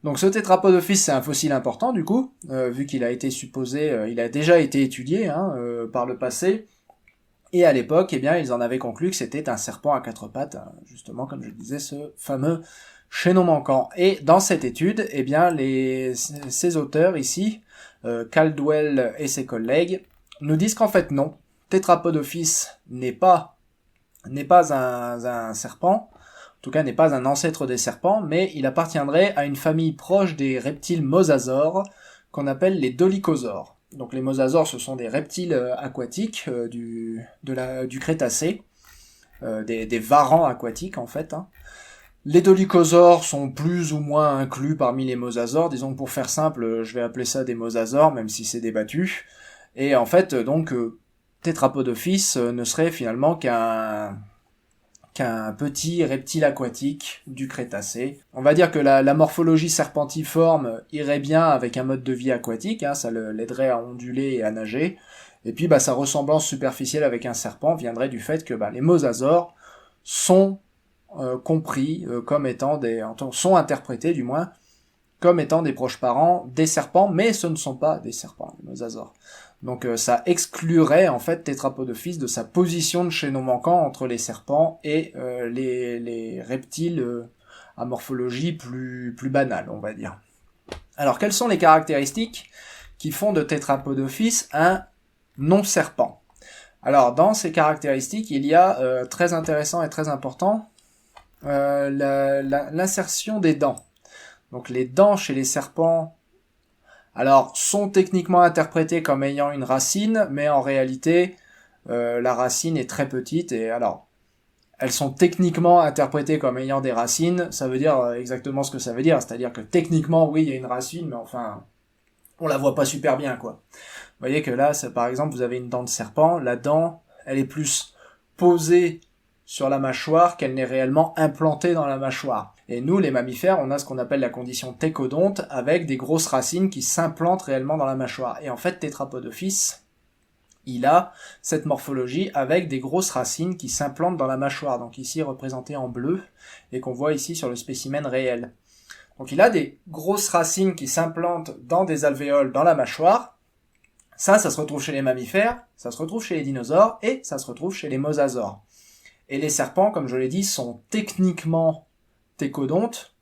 Donc ce Tetrapodophyse, c'est un fossile important du coup, vu qu'il a été supposé, il a déjà été étudié par le passé, et à l'époque, eh bien, ils en avaient conclu que c'était un serpent à quatre pattes, justement, comme je le disais, ce fameux chaînon manquant. Et dans cette étude, eh bien, ces auteurs ici, Caldwell et ses collègues, nous disent qu'en fait non, Tetrapodophyse n'est pas un serpent, en tout cas n'est pas un ancêtre des serpents, mais il appartiendrait à une famille proche des reptiles mosasaures, qu'on appelle les dolichosaures. Donc les mosasaures, ce sont des reptiles aquatiques du Crétacé, des varans aquatiques en fait. Les dolichosaures sont plus ou moins inclus parmi les mosasaures. Disons que pour faire simple, je vais appeler ça des mosasaures, même si c'est débattu. Et en fait, donc, Tetrapodophyse ne serait finalement qu'un petit reptile aquatique du Crétacé. On va dire que la morphologie serpentiforme irait bien avec un mode de vie aquatique, ça l'aiderait à onduler et à nager. Et puis sa ressemblance superficielle avec un serpent viendrait du fait que les mosasaures sont compris comme étant sont interprétés du moins comme étant des proches parents des serpents, mais ce ne sont pas des serpents, les mosasaures. Donc ça exclurait en fait Tetrapodophyse de sa position de chaînon manquant entre les serpents et les reptiles à morphologie plus banale, on va dire. Alors quelles sont les caractéristiques qui font de Tetrapodophyse un non-serpent? Alors dans ces caractéristiques, il y a très intéressant et très important l'insertion des dents. Donc les dents chez les serpents sont techniquement interprétées comme ayant une racine, mais en réalité, la racine est très petite, et alors, elles sont techniquement interprétées comme ayant des racines, ça veut dire exactement ce que ça veut dire, c'est-à-dire que techniquement, oui, il y a une racine, mais enfin, on la voit pas super bien, quoi. Vous voyez que là, par exemple, vous avez une dent de serpent, la dent, elle est plus posée sur la mâchoire qu'elle n'est réellement implantée dans la mâchoire. Et nous, les mammifères, on a ce qu'on appelle la condition tecodonte, avec des grosses racines qui s'implantent réellement dans la mâchoire. Et en fait, Tetrapodophyse, il a cette morphologie avec des grosses racines qui s'implantent dans la mâchoire, donc ici représenté en bleu, et qu'on voit ici sur le spécimen réel. Donc il a des grosses racines qui s'implantent dans des alvéoles dans la mâchoire. Ça se retrouve chez les mammifères, ça se retrouve chez les dinosaures, et ça se retrouve chez les mosasaures. Et les serpents, comme je l'ai dit, sont techniquement técodontes.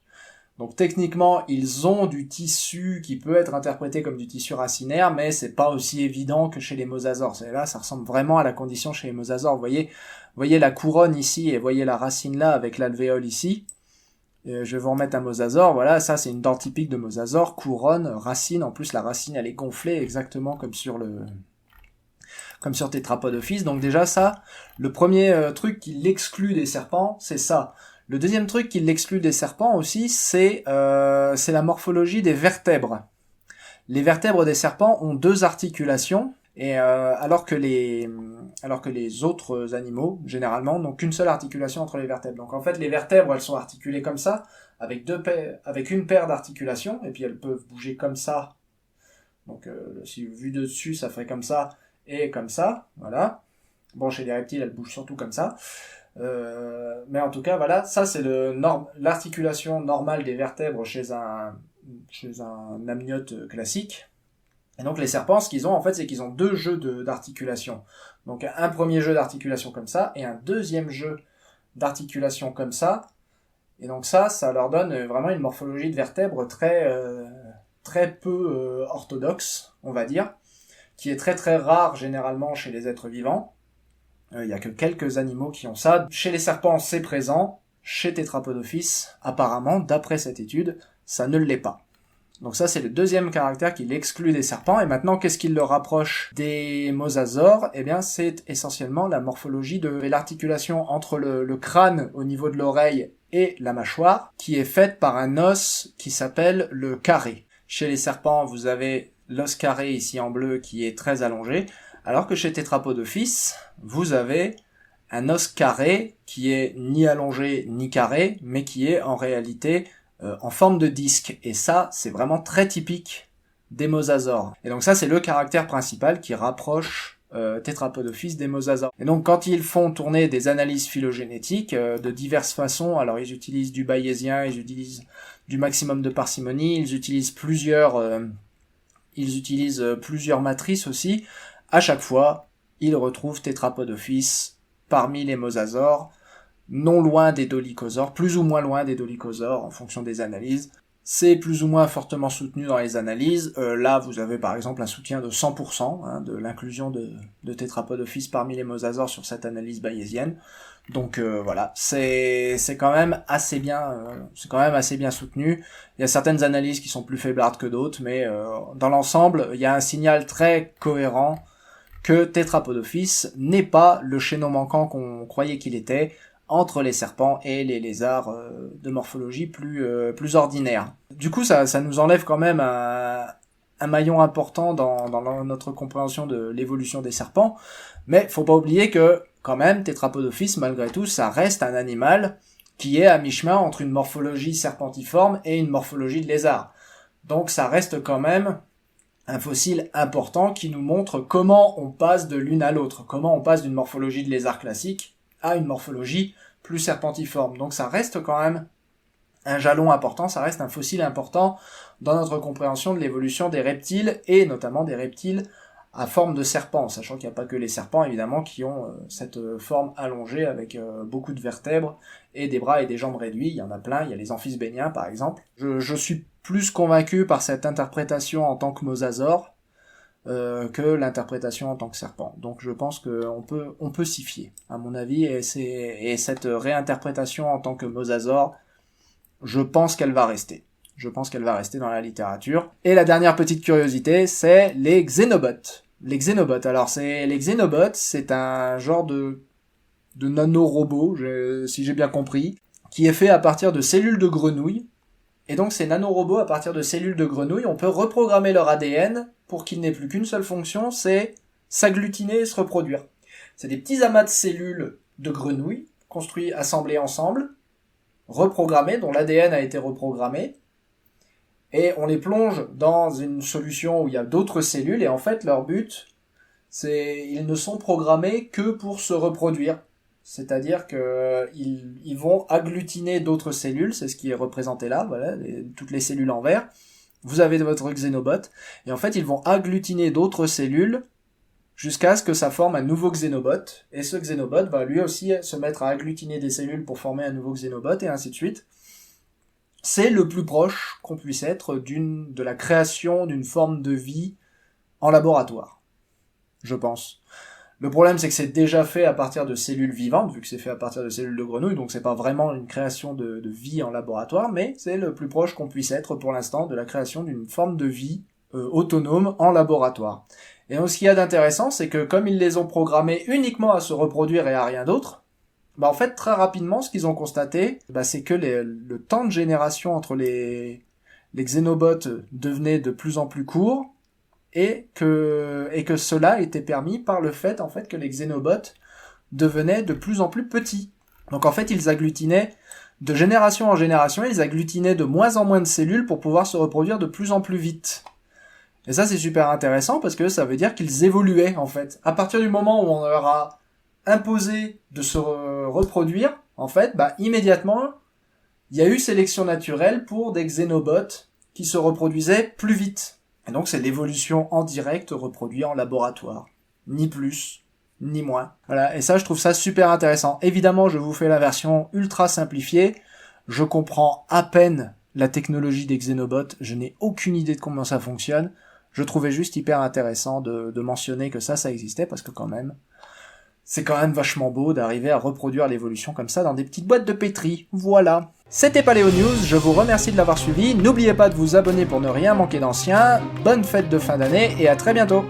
Donc techniquement, ils ont du tissu qui peut être interprété comme du tissu racinaire, mais c'est pas aussi évident que chez les mosasaures. Là, ça ressemble vraiment à la condition chez les mosasaures. Vous voyez la couronne ici et voyez la racine là avec l'alvéole ici. Je vais vous remettre un mosasaure. Voilà, ça c'est une dent typique de mosasaure, couronne, racine. En plus, la racine elle est gonflée exactement comme sur Tetrapodophyse. Donc déjà ça, le premier truc qui l'exclut des serpents, c'est ça. Le deuxième truc qui l'exclut des serpents aussi, c'est la morphologie des vertèbres. Les vertèbres des serpents ont 2 articulations, et alors que les autres animaux, généralement, n'ont qu'une seule articulation entre les vertèbres. Donc en fait, les vertèbres, elles sont articulées comme ça, avec une paire d'articulations, et puis elles peuvent bouger comme ça. Donc si vu de dessus, ça ferait comme ça, et comme ça, voilà. Bon, chez les reptiles, elles bougent surtout comme ça. Mais en tout cas, voilà, ça c'est l'articulation normale des vertèbres chez un amniote classique. Et donc les serpents, ce qu'ils ont en fait, c'est qu'ils ont 2 jeux d'articulation. Donc un premier jeu d'articulation comme ça, et un deuxième jeu d'articulation comme ça. Et donc ça leur donne vraiment une morphologie de vertèbres très peu orthodoxe, on va dire, qui est très très rare généralement chez les êtres vivants. Il y a que quelques animaux qui ont ça. Chez les serpents, c'est présent. Chez Tetrapodophyse, apparemment, d'après cette étude, ça ne l'est pas. Donc ça, c'est le deuxième caractère qui l'exclut des serpents. Et maintenant, qu'est-ce qui le rapproche des mosasaures ? Eh bien, c'est essentiellement la morphologie de l'articulation entre le crâne au niveau de l'oreille et la mâchoire, qui est faite par un os qui s'appelle le carré. Chez les serpents, vous avez l'os carré ici en bleu qui est très allongé, alors que chez Tetrapodophyse, vous avez un os carré qui est ni allongé ni carré, mais qui est en réalité en forme de disque. Et ça, c'est vraiment très typique des mosasaures. Et donc ça, c'est le caractère principal qui rapproche Tetrapodophyse des mosasaures. Et donc quand ils font tourner des analyses phylogénétiques de diverses façons, alors ils utilisent du bayésien, ils utilisent du maximum de parcimonie, ils utilisent plusieurs matrices aussi. À chaque fois, ils retrouvent Tetrapodophyse parmi les mosasaures, non loin des dolichosaures, plus ou moins loin des dolichosaures en fonction des analyses. C'est plus ou moins fortement soutenu dans les analyses. Là, vous avez par exemple un soutien de 100% de l'inclusion de Tetrapodophyse parmi les mosasaures sur cette analyse bayésienne. Donc voilà, c'est quand même assez bien soutenu. Il y a certaines analyses qui sont plus faiblardes que d'autres, mais dans l'ensemble, il y a un signal très cohérent que Tetrapodophyse n'est pas le chaînon manquant qu'on croyait qu'il était entre les serpents et les lézards de morphologie plus ordinaire. Du coup, ça nous enlève quand même un maillon important dans notre compréhension de l'évolution des serpents, mais faut pas oublier que, quand même, Tetrapodophyse, malgré tout, ça reste un animal qui est à mi-chemin entre une morphologie serpentiforme et une morphologie de lézard. Donc ça reste quand même un fossile important qui nous montre comment on passe de l'une à l'autre, comment on passe d'une morphologie de lézard classique à une morphologie plus serpentiforme. Donc ça reste quand même un jalon important, ça reste un fossile important dans notre compréhension de l'évolution des reptiles, et notamment des reptiles à forme de serpent, sachant qu'il n'y a pas que les serpents évidemment qui ont cette forme allongée avec beaucoup de vertèbres et des bras et des jambes réduits. Il y en a plein, il y a les amphisbéniens par exemple. Je suis plus convaincu par cette interprétation en tant que mosasaure que l'interprétation en tant que serpent. Donc je pense qu'on peut s'y fier, à mon avis, et cette réinterprétation en tant que mosasaure, je pense qu'elle va rester. Je pense qu'elle va rester dans la littérature. Et la dernière petite curiosité, c'est les xénobots. Les xénobots, les xénobots, c'est un genre de nanorobot, si j'ai bien compris, qui est fait à partir de cellules de grenouilles. Et donc ces nanorobots, à partir de cellules de grenouilles, on peut reprogrammer leur ADN pour qu'il n'ait plus qu'une seule fonction, c'est s'agglutiner et se reproduire. C'est des petits amas de cellules de grenouilles, construits, assemblés ensemble, reprogrammés, dont l'ADN a été reprogrammé, et on les plonge dans une solution où il y a d'autres cellules, et en fait leur but, ils ne sont programmés que pour se reproduire. C'est-à-dire que ils vont agglutiner d'autres cellules, c'est ce qui est représenté là, voilà, toutes les cellules en vert. Vous avez votre xénobot, et en fait ils vont agglutiner d'autres cellules jusqu'à ce que ça forme un nouveau xénobot, et ce xénobot va lui aussi se mettre à agglutiner des cellules pour former un nouveau xénobot, et ainsi de suite. c'est le plus proche qu'on puisse être de la création d'une forme de vie en laboratoire, je pense. Le problème, c'est que c'est déjà fait à partir de cellules vivantes, vu que c'est fait à partir de cellules de grenouille, donc c'est pas vraiment une création de vie en laboratoire, mais c'est le plus proche qu'on puisse être pour l'instant de la création d'une forme de vie autonome en laboratoire. Et donc ce qu'il y a d'intéressant, c'est que comme ils les ont programmés uniquement à se reproduire et à rien d'autre, en fait très rapidement ce qu'ils ont constaté, c'est que le temps de génération entre les xénobots devenait de plus en plus court, et que cela était permis par le fait en fait que les xénobots devenaient de plus en plus petits. Donc en fait ils agglutinaient de génération en génération, ils agglutinaient de moins en moins de cellules pour pouvoir se reproduire de plus en plus vite. Et ça c'est super intéressant parce que ça veut dire qu'ils évoluaient en fait. À partir du moment où on leur a imposé de se reproduire, en fait, immédiatement il y a eu sélection naturelle pour des xénobots qui se reproduisaient plus vite. Et donc c'est l'évolution en direct reproduite en laboratoire. Ni plus, ni moins. Voilà, et ça je trouve ça super intéressant. Évidemment, je vous fais la version ultra simplifiée. Je comprends à peine la technologie des xénobots. Je n'ai aucune idée de comment ça fonctionne. Je trouvais juste hyper intéressant de mentionner que ça existait, parce que c'est quand même vachement beau d'arriver à reproduire l'évolution comme ça dans des petites boîtes de pétri. Voilà. C'était Paléo News, je vous remercie de l'avoir suivi. N'oubliez pas de vous abonner pour ne rien manquer d'anciens. Bonne fête de fin d'année et à très bientôt.